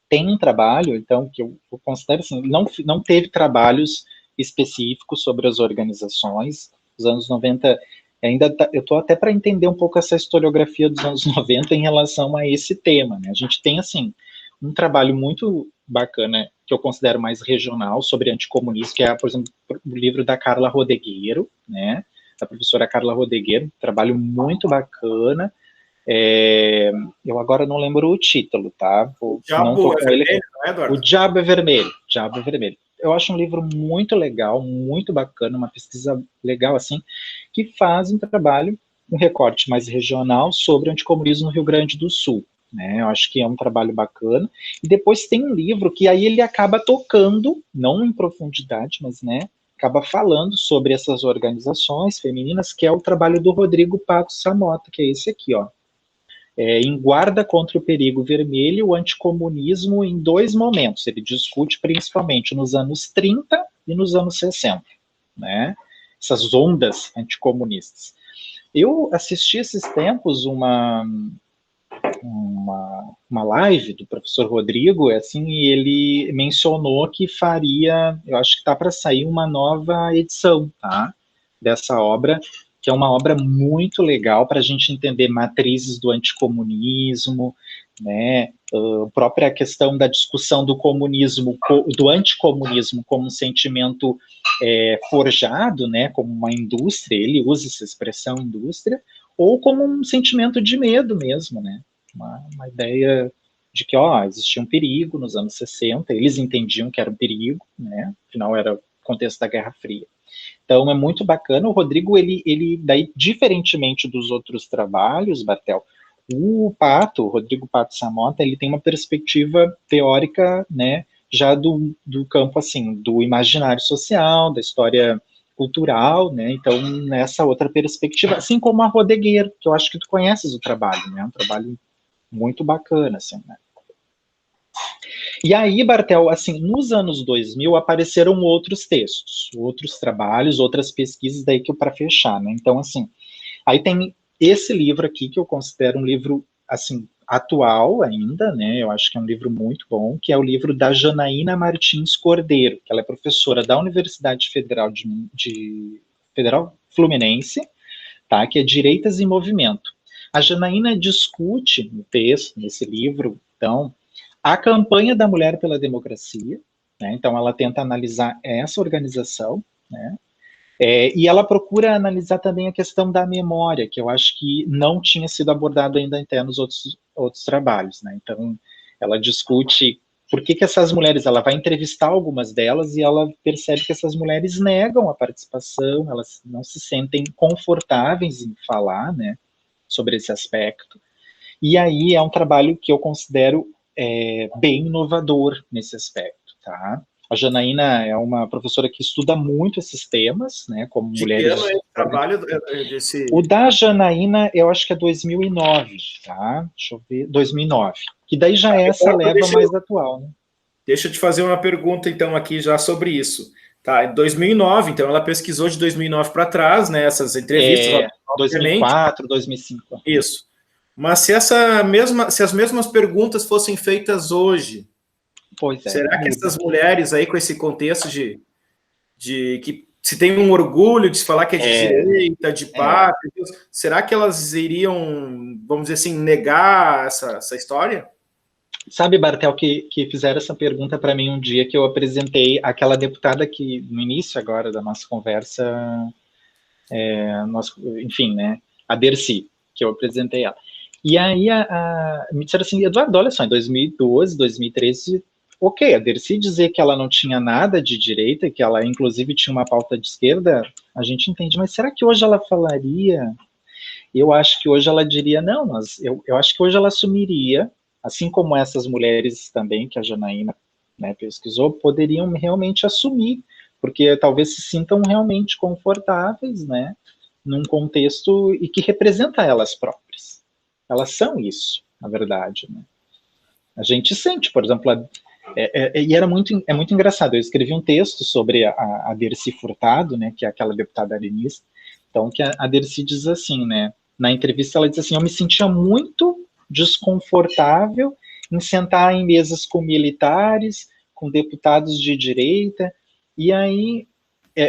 tem um trabalho, então, que eu considero assim, não teve trabalhos específicos sobre as organizações. Os anos 90 ainda eu estou até para entender um pouco essa historiografia dos anos 90 em relação a esse tema, né? A gente tem, assim, um trabalho muito bacana, que eu considero mais regional, sobre anticomunismo, que é, por exemplo, o livro da Carla Rodegueiro, né? Da professora Carla Rodegueiro, um trabalho muito bacana. Eu agora não lembro o título, tá? Não tô com ele. Vermelho, não é, Eduardo? O Diabo é Vermelho. Diabo é Vermelho. Eu acho um livro muito legal, muito bacana, uma pesquisa legal, assim, que faz um trabalho, um recorte mais regional sobre o anticomunismo no Rio Grande do Sul. Né? Eu acho que é um trabalho bacana. E depois tem um livro que aí ele acaba tocando, não em profundidade, mas, né, acaba falando sobre essas organizações femininas, que é o trabalho do Rodrigo Pato Samota, que é esse aqui, ó. Em Guarda contra o Perigo Vermelho, o anticomunismo em dois momentos. Ele discute principalmente nos anos 30 e nos anos 60, né? Essas ondas anticomunistas. Eu assisti esses tempos uma live do professor Rodrigo, assim, e ele mencionou que faria, eu acho que está para sair uma nova edição, tá? Dessa obra, que é uma obra muito legal para a gente entender matrizes do anticomunismo, né? A própria questão da discussão do comunismo, do anticomunismo como um sentimento forjado, né? Como uma indústria, ele usa essa expressão indústria, ou como um sentimento de medo mesmo, né? Uma ideia de que existia um perigo nos anos 60, eles entendiam que era um perigo, né? Afinal, era o contexto da Guerra Fria. Então, é muito bacana. O Rodrigo, ele daí, diferentemente dos outros trabalhos, Bartel, o Rodrigo Pato Samota, ele tem uma perspectiva teórica, né, já do campo, assim, do imaginário social, da história cultural, né, então, nessa outra perspectiva, assim como a Rodegueiro, que eu acho que tu conheces o trabalho, né, um trabalho muito bacana, assim, né. E aí, Bartel, assim, nos anos 2000 apareceram outros textos, outros trabalhos, outras pesquisas, daí que para fechar, né? Então, assim, aí tem esse livro aqui que eu considero um livro, assim, atual ainda, né? Eu acho que é um livro muito bom, que é o livro da Janaína Martins Cordeiro, que ela é professora da Universidade Federal Federal Fluminense, tá? Que é Direitas em Movimento. A Janaína discute no texto, nesse livro, então, a campanha da Mulher pela Democracia, né? Então ela tenta analisar essa organização, né? E ela procura analisar também a questão da memória, que eu acho que não tinha sido abordado ainda até nos outros trabalhos, né? Então ela discute por que essas mulheres, ela vai entrevistar algumas delas e ela percebe que essas mulheres negam a participação, elas não se sentem confortáveis em falar, né, sobre esse aspecto. E aí é um trabalho que eu considero bem inovador nesse aspecto, tá? A Janaína é uma professora que estuda muito esses temas, né, como De mulheres... que ano é esse trabalho desse... O da Janaína, eu acho que é 2009, tá? Deixa eu ver, 2009. Que daí já é essa leva mais atual, né? Deixa eu te fazer uma pergunta, então, aqui já sobre isso. Tá, em 2009, então ela pesquisou de 2009 para trás, né, essas entrevistas. 2004, 2005. Isso. Mas se as mesmas perguntas fossem feitas hoje, será que essas mulheres aí com esse contexto de que se tem um orgulho de se falar que é de direita, de pátria, será que elas iriam, vamos dizer assim, negar essa história? Sabe, Bartel, que fizeram essa pergunta para mim um dia que eu apresentei aquela deputada que, no início agora da nossa conversa, enfim, né, a Dercy, que eu apresentei ela. E aí me disseram assim, Eduardo, olha só, em 2012, 2013, ok, a Dercy dizer que ela não tinha nada de direita, que ela inclusive tinha uma pauta de esquerda, a gente entende, mas será que hoje ela falaria? Eu acho que hoje ela diria, não, mas eu acho que hoje ela assumiria assim como essas mulheres também, que a Janaína, né, pesquisou, poderiam realmente assumir, porque talvez se sintam realmente confortáveis, né, num contexto e que representa elas próprias. Elas são isso, na verdade, né? A gente sente, por exemplo, e é muito engraçado. Eu escrevi um texto sobre a Dercy Furtado, né, que é aquela deputada arenista. Então, que a Dercy diz assim, né, na entrevista ela diz assim: eu me sentia muito desconfortável em sentar em mesas com militares, com deputados de direita, e aí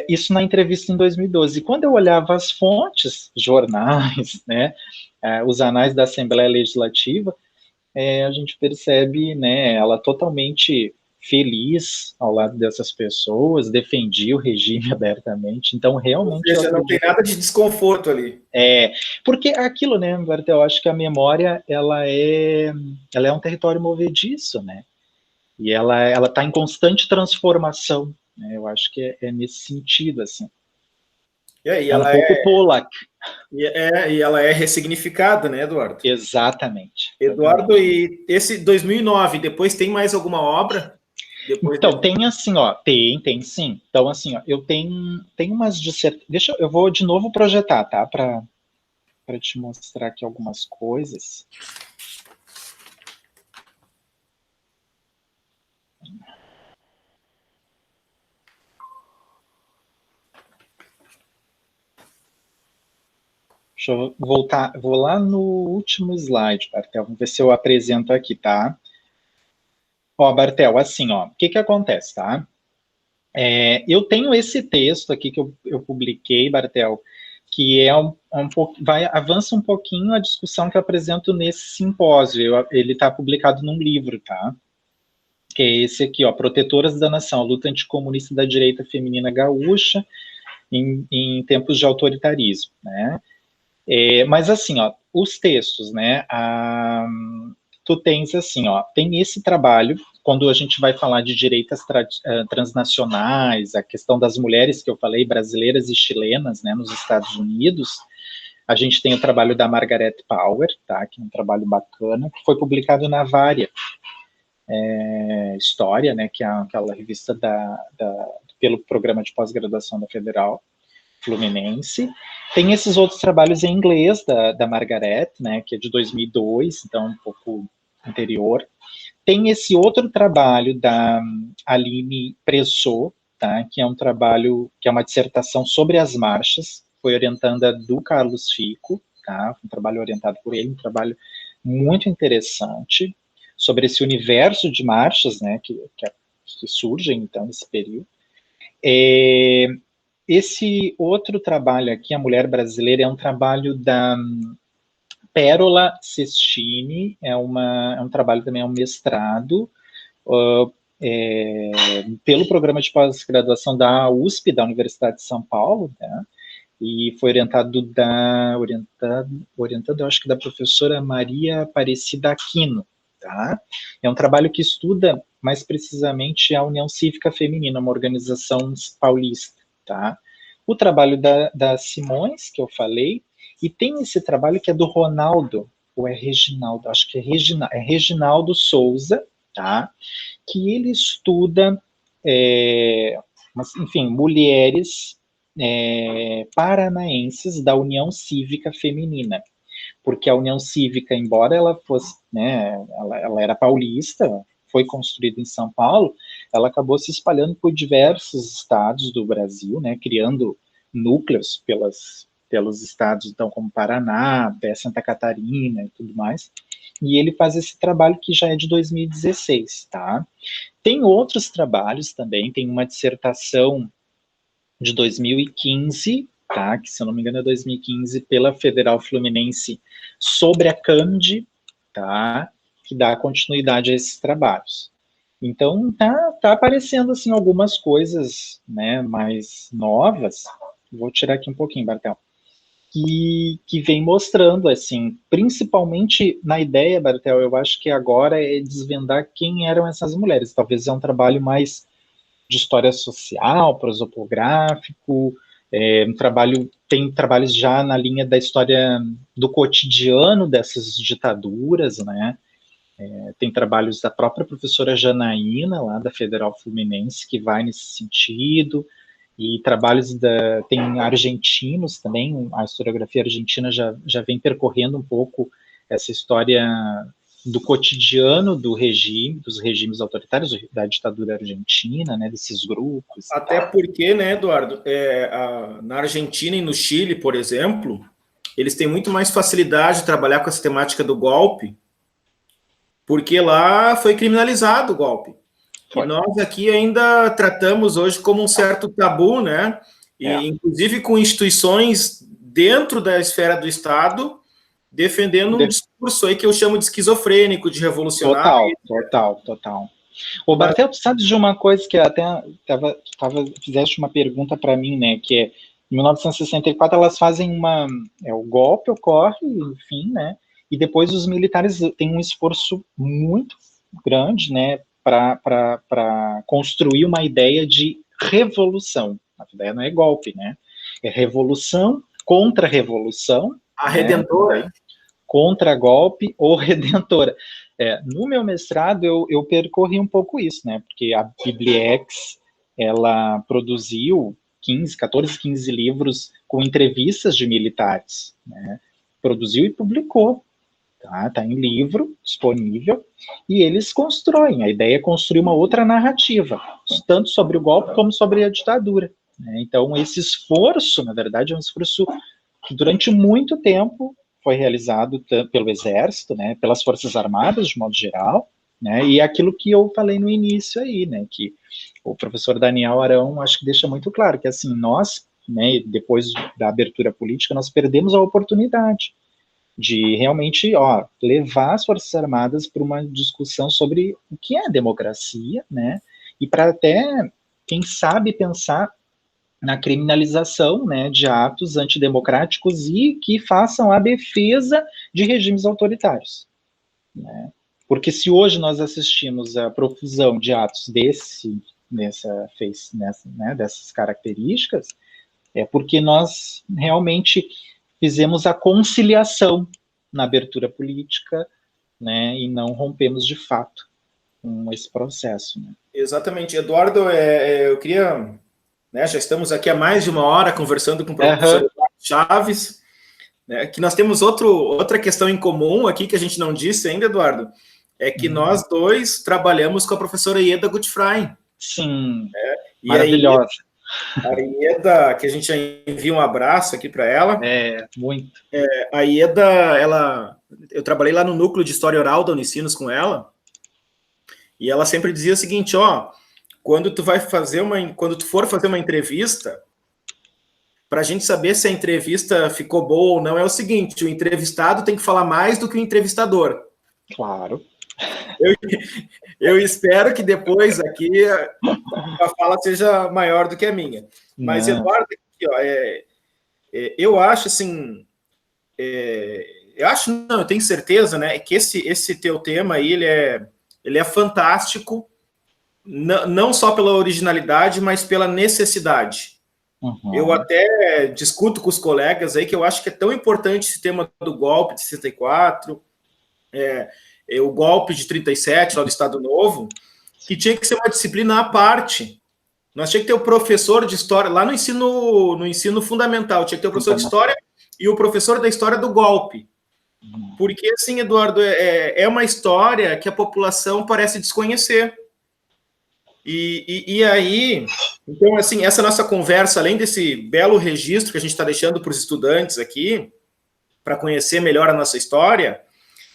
isso na entrevista em 2012. E quando eu olhava as fontes, jornais, né, os anais da Assembleia Legislativa, a gente percebe, né, ela totalmente feliz ao lado dessas pessoas, defendia o regime abertamente, então Ou realmente eu seja, não tem acredito. nada de desconforto ali. Porque aquilo, né, Bertel, eu acho que a memória, ela é um território movediço, né, e ela está em constante transformação, né, eu acho que é nesse sentido, assim. E aí, É um pouco Pollack. E ela é ressignificada, né, Eduardo? Exatamente. Eduardo, e esse 2009, depois tem mais alguma obra? Depois Então, desse... tem assim, ó, tem sim. Então, assim, ó, eu tenho umas dissertações. Eu vou de novo projetar, tá? Para te mostrar aqui algumas coisas. Deixa eu voltar, vou lá no último slide, Bartel. Vamos ver se eu apresento aqui, tá? Ó, Bartel, assim, ó, o que que acontece, tá? Eu tenho esse texto aqui que eu publiquei, Bartel, que avança um pouquinho a discussão que eu apresento nesse simpósio. Ele está publicado num livro, tá? Que é esse aqui, ó, Protetoras da Nação, a luta anticomunista da direita feminina gaúcha em tempos de autoritarismo, né? Mas assim, ó, os textos, né? Tu tens assim, ó, tem esse trabalho quando a gente vai falar de direitas transnacionais, a questão das mulheres que eu falei, brasileiras e chilenas, né, nos Estados Unidos. A gente tem o trabalho da Margaret Power, tá, que é um trabalho bacana, que foi publicado na Varia História, né, que é aquela revista pelo programa de pós-graduação da Federal Fluminense. Tem esses outros trabalhos em inglês da Margaret, né, que é de 2002, então um pouco anterior. Tem esse outro trabalho da Aline Pressot, tá, que é um trabalho, que é uma dissertação sobre as marchas, foi orientada do Carlos Fico, tá, um trabalho orientado por ele, um trabalho muito interessante sobre esse universo de marchas, né, que surgem, então, nesse período. Esse outro trabalho aqui, A Mulher Brasileira, é um trabalho da Pérola Sestini, é um trabalho também, é um mestrado, pelo programa de pós-graduação da USP, da Universidade de São Paulo, né? E foi orientado, eu acho que da professora Maria Aparecida Aquino, tá? É um trabalho que estuda mais precisamente a União Cívica Feminina, uma organização paulista, tá? O trabalho da Simões, que eu falei, e tem esse trabalho que é do Ronaldo, ou é Reginaldo, acho que é Reginaldo Souza, tá? Que ele estuda, enfim, mulheres paranaenses da União Cívica Feminina, porque a União Cívica, embora ela fosse, né, ela era paulista, foi construída em São Paulo, ela acabou se espalhando por diversos estados do Brasil, né, criando núcleos pelos estados, então, como Paraná, até Santa Catarina e tudo mais, e ele faz esse trabalho que já é de 2016, tá? Tem outros trabalhos também, tem uma dissertação de 2015, tá? Que, se eu não me engano, é 2015, pela Federal Fluminense, sobre a CAMD, tá? Que dá continuidade a esses trabalhos. Então, tá aparecendo, assim, algumas coisas, né, mais novas. Vou tirar aqui um pouquinho, Bartel. Que vem mostrando, assim, principalmente na ideia, Bartel, eu acho que agora é desvendar quem eram essas mulheres. Talvez é um trabalho mais de história social, prosopográfico, tem trabalhos já na linha da história do cotidiano dessas ditaduras, né? Tem trabalhos da própria professora Janaína, lá da Federal Fluminense, que vai nesse sentido, e trabalhos tem argentinos também, a historiografia argentina já vem percorrendo um pouco essa história do cotidiano dos regimes autoritários, da ditadura argentina, né, desses grupos. Até porque, né, Eduardo, na Argentina e no Chile, por exemplo, eles têm muito mais facilidade de trabalhar com essa temática do golpe, porque lá foi criminalizado o golpe. Foi. E nós aqui ainda tratamos hoje como um certo tabu, né? E, inclusive com instituições dentro da esfera do Estado defendendo um discurso aí que eu chamo de esquizofrênico, de revolucionário. Total. Ô, Bartel, tu sabes de uma coisa que até fizeste uma pergunta para mim, né? Que é, em 1964 elas fazem o golpe ocorre, enfim, né? E depois os militares têm um esforço muito grande, né? Para construir uma ideia de revolução. A ideia não é golpe, né? É revolução contra revolução. A redentora. Né? Contra golpe ou redentora. No meu mestrado, eu percorri um pouco isso, né? Porque a Bibliex, ela produziu 14, 15 livros com entrevistas de militares, né? Produziu e publicou. Tá em livro, disponível, e eles constroem. A ideia é construir uma outra narrativa, tanto sobre o golpe como sobre a ditadura. Né? Então, esse esforço, na verdade, é um esforço que durante muito tempo foi realizado pelo Exército, né, pelas Forças Armadas, de modo geral, né, e aquilo que eu falei no início aí, né, que o professor Daniel Arão, acho que deixa muito claro, que assim, nós, né, depois da abertura política, nós perdemos a oportunidade de realmente levar as Forças Armadas para uma discussão sobre o que é democracia, né, e para até, quem sabe, pensar na criminalização, né, de atos antidemocráticos e que façam a defesa de regimes autoritários. Né? Porque se hoje nós assistimos a profusão de atos dessas características, é porque nós realmente fizemos a conciliação na abertura política, né, e não rompemos de fato com esse processo. Né? Exatamente. Eduardo, eu queria... Né, já estamos aqui há mais de uma hora conversando com o professor Chaves, né, que nós temos outra questão em comum aqui que a gente não disse ainda, Eduardo, é que nós dois trabalhamos com a professora Ieda Gutfreien. Sim, maravilhosa. A Ieda, que a gente já envia um abraço aqui para ela. Muito. A Ieda, eu trabalhei lá no núcleo de História Oral da Unicinos com ela, e ela sempre dizia o seguinte, quando tu for fazer uma entrevista, para a gente saber se a entrevista ficou boa ou não, é o seguinte, o entrevistado tem que falar mais do que o entrevistador. Claro. Eu espero que depois aqui a fala seja maior do que a minha. Mas, Eduardo, aqui, eu acho assim, eu tenho certeza, né, que esse teu tema aí, ele é fantástico, não só pela originalidade, mas pela necessidade. Uhum. Eu até discuto com os colegas aí que eu acho que é tão importante esse tema do golpe de 64, o golpe de 37, lá do Estado Novo, que tinha que ser uma disciplina à parte. Nós tinha que ter o professor de história, lá no ensino fundamental, tinha que ter o professor de história e o professor da história do golpe. Porque, assim, Eduardo, é uma história que a população parece desconhecer. E aí, então, assim, essa nossa conversa, além desse belo registro que a gente está deixando para os estudantes aqui, para conhecer melhor a nossa história,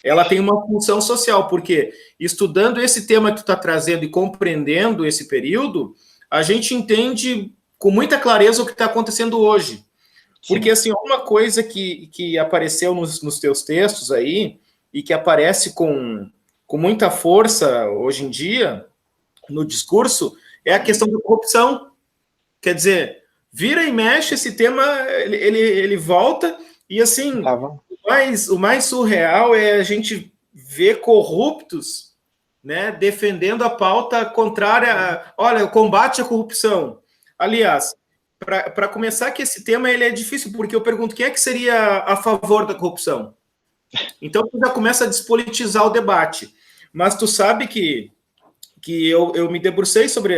ela tem uma função social, porque estudando esse tema que tu está trazendo e compreendendo esse período, a gente entende com muita clareza o que está acontecendo hoje. Porque, assim, uma coisa que apareceu nos teus textos aí, e que aparece com muita força hoje em dia, no discurso, é a questão da corrupção. Quer dizer, vira e mexe, esse tema, ele volta, e assim, o mais surreal é a gente ver corruptos, né, defendendo a pauta contrária, olha, o combate à corrupção. Aliás, para começar que esse tema ele é difícil, porque eu pergunto, quem é que seria a favor da corrupção? Então, já começa a despolitizar o debate. Mas tu sabe que eu me debrucei sobre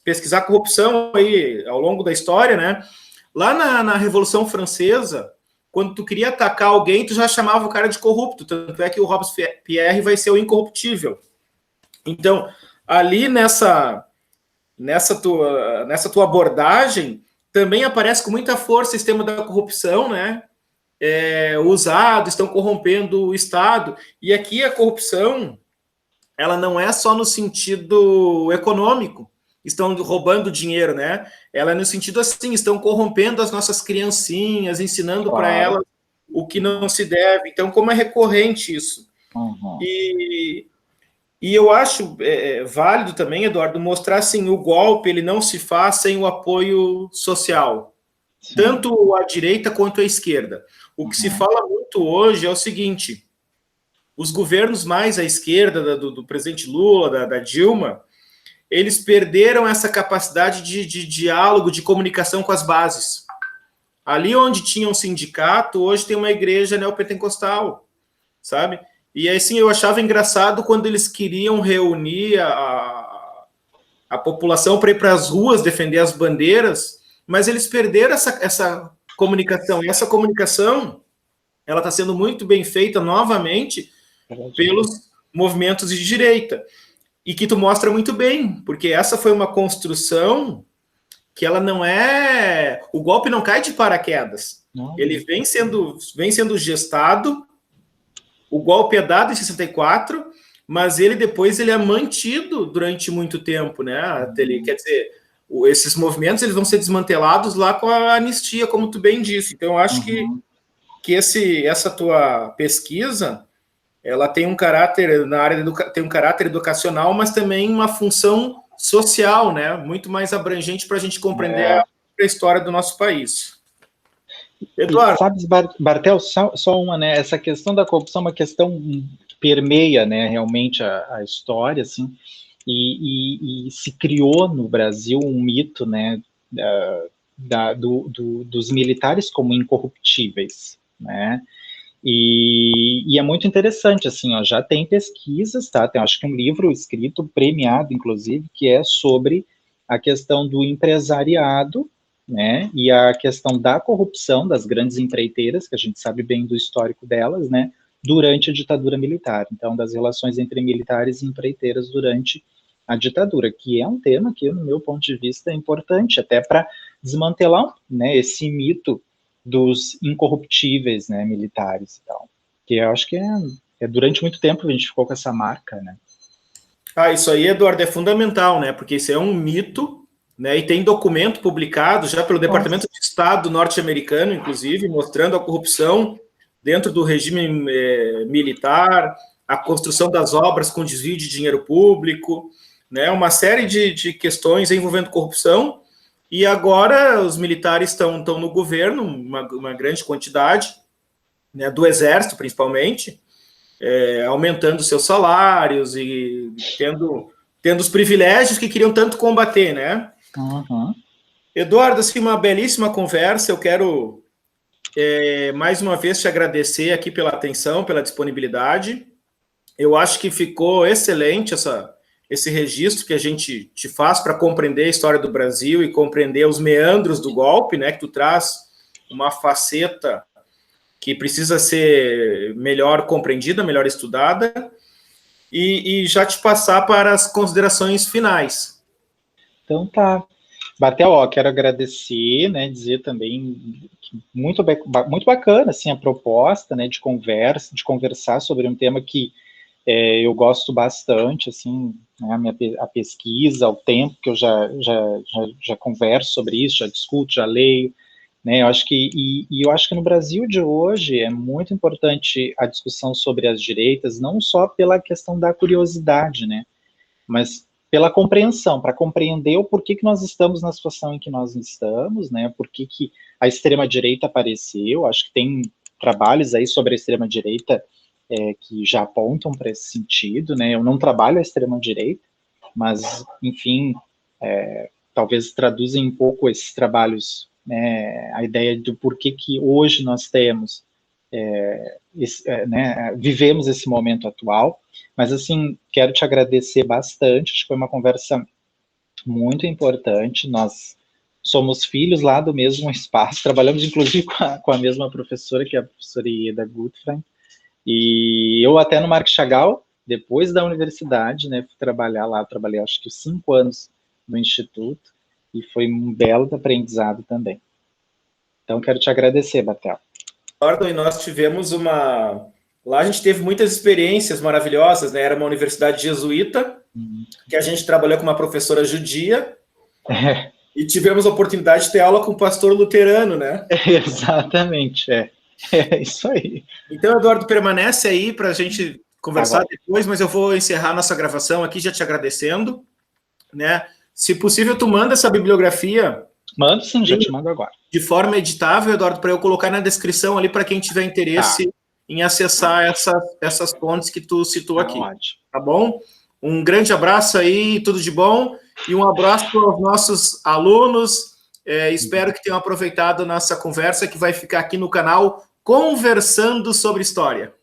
pesquisar corrupção aí ao longo da história, né? Lá na Revolução Francesa, quando tu queria atacar alguém, tu já chamava o cara de corrupto, tanto é que o Robespierre vai ser o incorruptível. Então, ali nessa tua abordagem, também aparece com muita força o sistema da corrupção, né? Usado, estão corrompendo o Estado. E aqui a corrupção, ela não é só no sentido econômico, estão roubando dinheiro, né? Ela é no sentido assim, estão corrompendo as nossas criancinhas, ensinando para elas o que não se deve. Então, como é recorrente isso? Uhum. E eu acho válido também, Eduardo, mostrar assim, o golpe ele não se faz sem o apoio social, sim, tanto a direita quanto a esquerda. O que se fala muito hoje é o seguinte: os governos mais à esquerda, do presidente Lula, da Dilma, eles perderam essa capacidade de diálogo, de comunicação com as bases. Ali onde tinha um sindicato, hoje tem uma igreja neopentecostal, sabe? E assim, eu achava engraçado quando eles queriam reunir a população para ir para as ruas defender as bandeiras, mas eles perderam essa comunicação. E essa comunicação, ela está sendo muito bem feita novamente pelos movimentos de direita. E que tu mostra muito bem, porque essa foi uma construção que ela não é... O golpe não cai de paraquedas. Ele vem sendo gestado. O golpe é dado em 64, mas ele depois ele é mantido durante muito tempo, né? Quer dizer, esses movimentos eles vão ser desmantelados lá com a anistia, como tu bem disse. Então, eu acho que essa tua pesquisa, ela tem um caráter na área tem um caráter educacional, mas também uma função social, né? Muito mais abrangente para a gente compreender a história do nosso país. Eduardo. E sabes, Bartel, só uma, né? Essa questão da corrupção é uma questão que permeia, né, realmente a história, assim, e se criou no Brasil um mito, né, dos militares como incorruptíveis, né? E é muito interessante, assim, ó, já tem pesquisas, tá? Tem, acho que um livro escrito, premiado, inclusive, que é sobre a questão do empresariado, né, e a questão da corrupção das grandes empreiteiras, que a gente sabe bem do histórico delas, né, durante a ditadura militar. Então, das relações entre militares e empreiteiras durante a ditadura, que é um tema que, no meu ponto de vista, é importante, até para desmantelar, né, esse mito dos incorruptíveis, né, militares e tal. Que eu acho que durante muito tempo a gente ficou com essa marca, né. Isso aí, Eduardo, é fundamental, né, porque isso é um mito, né, e tem documento publicado já pelo Departamento de Estado norte-americano, inclusive, mostrando a corrupção dentro do regime militar, a construção das obras com desvio de dinheiro público, né, uma série de questões envolvendo corrupção, e agora os militares estão no governo, uma grande quantidade, né, do Exército, principalmente, aumentando seus salários e tendo os privilégios que queriam tanto combater, né? Uhum. Eduardo, assim, uma belíssima conversa. Eu quero mais uma vez te agradecer aqui pela atenção, pela disponibilidade. Eu acho que ficou excelente esse registro que a gente te faz para compreender a história do Brasil e compreender os meandros do golpe, né? Que tu traz uma faceta que precisa ser melhor compreendida, melhor estudada, e já te passar para as considerações finais. Então tá. Bartel, quero agradecer, né, dizer também que muito bacana, assim, a proposta, né, de conversar sobre um tema que eu gosto bastante, assim, né, a pesquisa, o tempo que eu já converso sobre isso, já discuto, já leio, né, eu acho eu acho que no Brasil de hoje é muito importante a discussão sobre as direitas, não só pela questão da curiosidade, né, mas pela compreensão, para compreender o porquê que nós estamos na situação em que nós estamos, né, porquê que a extrema-direita apareceu, acho que tem trabalhos aí sobre a extrema-direita que já apontam para esse sentido, né, eu não trabalho a extrema-direita, mas, enfim, talvez traduzem um pouco esses trabalhos, né, a ideia do porquê que hoje nós temos né, vivemos esse momento atual, mas assim, quero te agradecer bastante, acho que foi uma conversa muito importante, nós somos filhos lá do mesmo espaço, trabalhamos inclusive com a mesma professora, que é a professora Ieda Gutfreund, e eu até no Marc Chagall, depois da universidade, né, fui trabalhar lá, trabalhei acho que 5 anos no Instituto, e foi um belo aprendizado também. Então, quero te agradecer, Bartel. E nós tivemos uma... Lá a gente teve muitas experiências maravilhosas, né? Era uma universidade jesuíta, que a gente trabalhou com uma professora judia, e tivemos a oportunidade de ter aula com um pastor luterano, né? Exatamente, é isso aí. Então, Eduardo, permanece aí para a gente conversar depois, mas eu vou encerrar nossa gravação aqui já te agradecendo, né? Se possível, tu manda essa bibliografia. Mando sim, já te mando agora. De forma editável, Eduardo, para eu colocar na descrição ali para quem tiver interesse em acessar essas fontes que tu citou aqui. Ótimo. Tá bom? Um grande abraço aí, tudo de bom, e um abraço para os nossos alunos. Espero que tenham aproveitado nossa conversa, que vai ficar aqui no canal Conversando sobre História.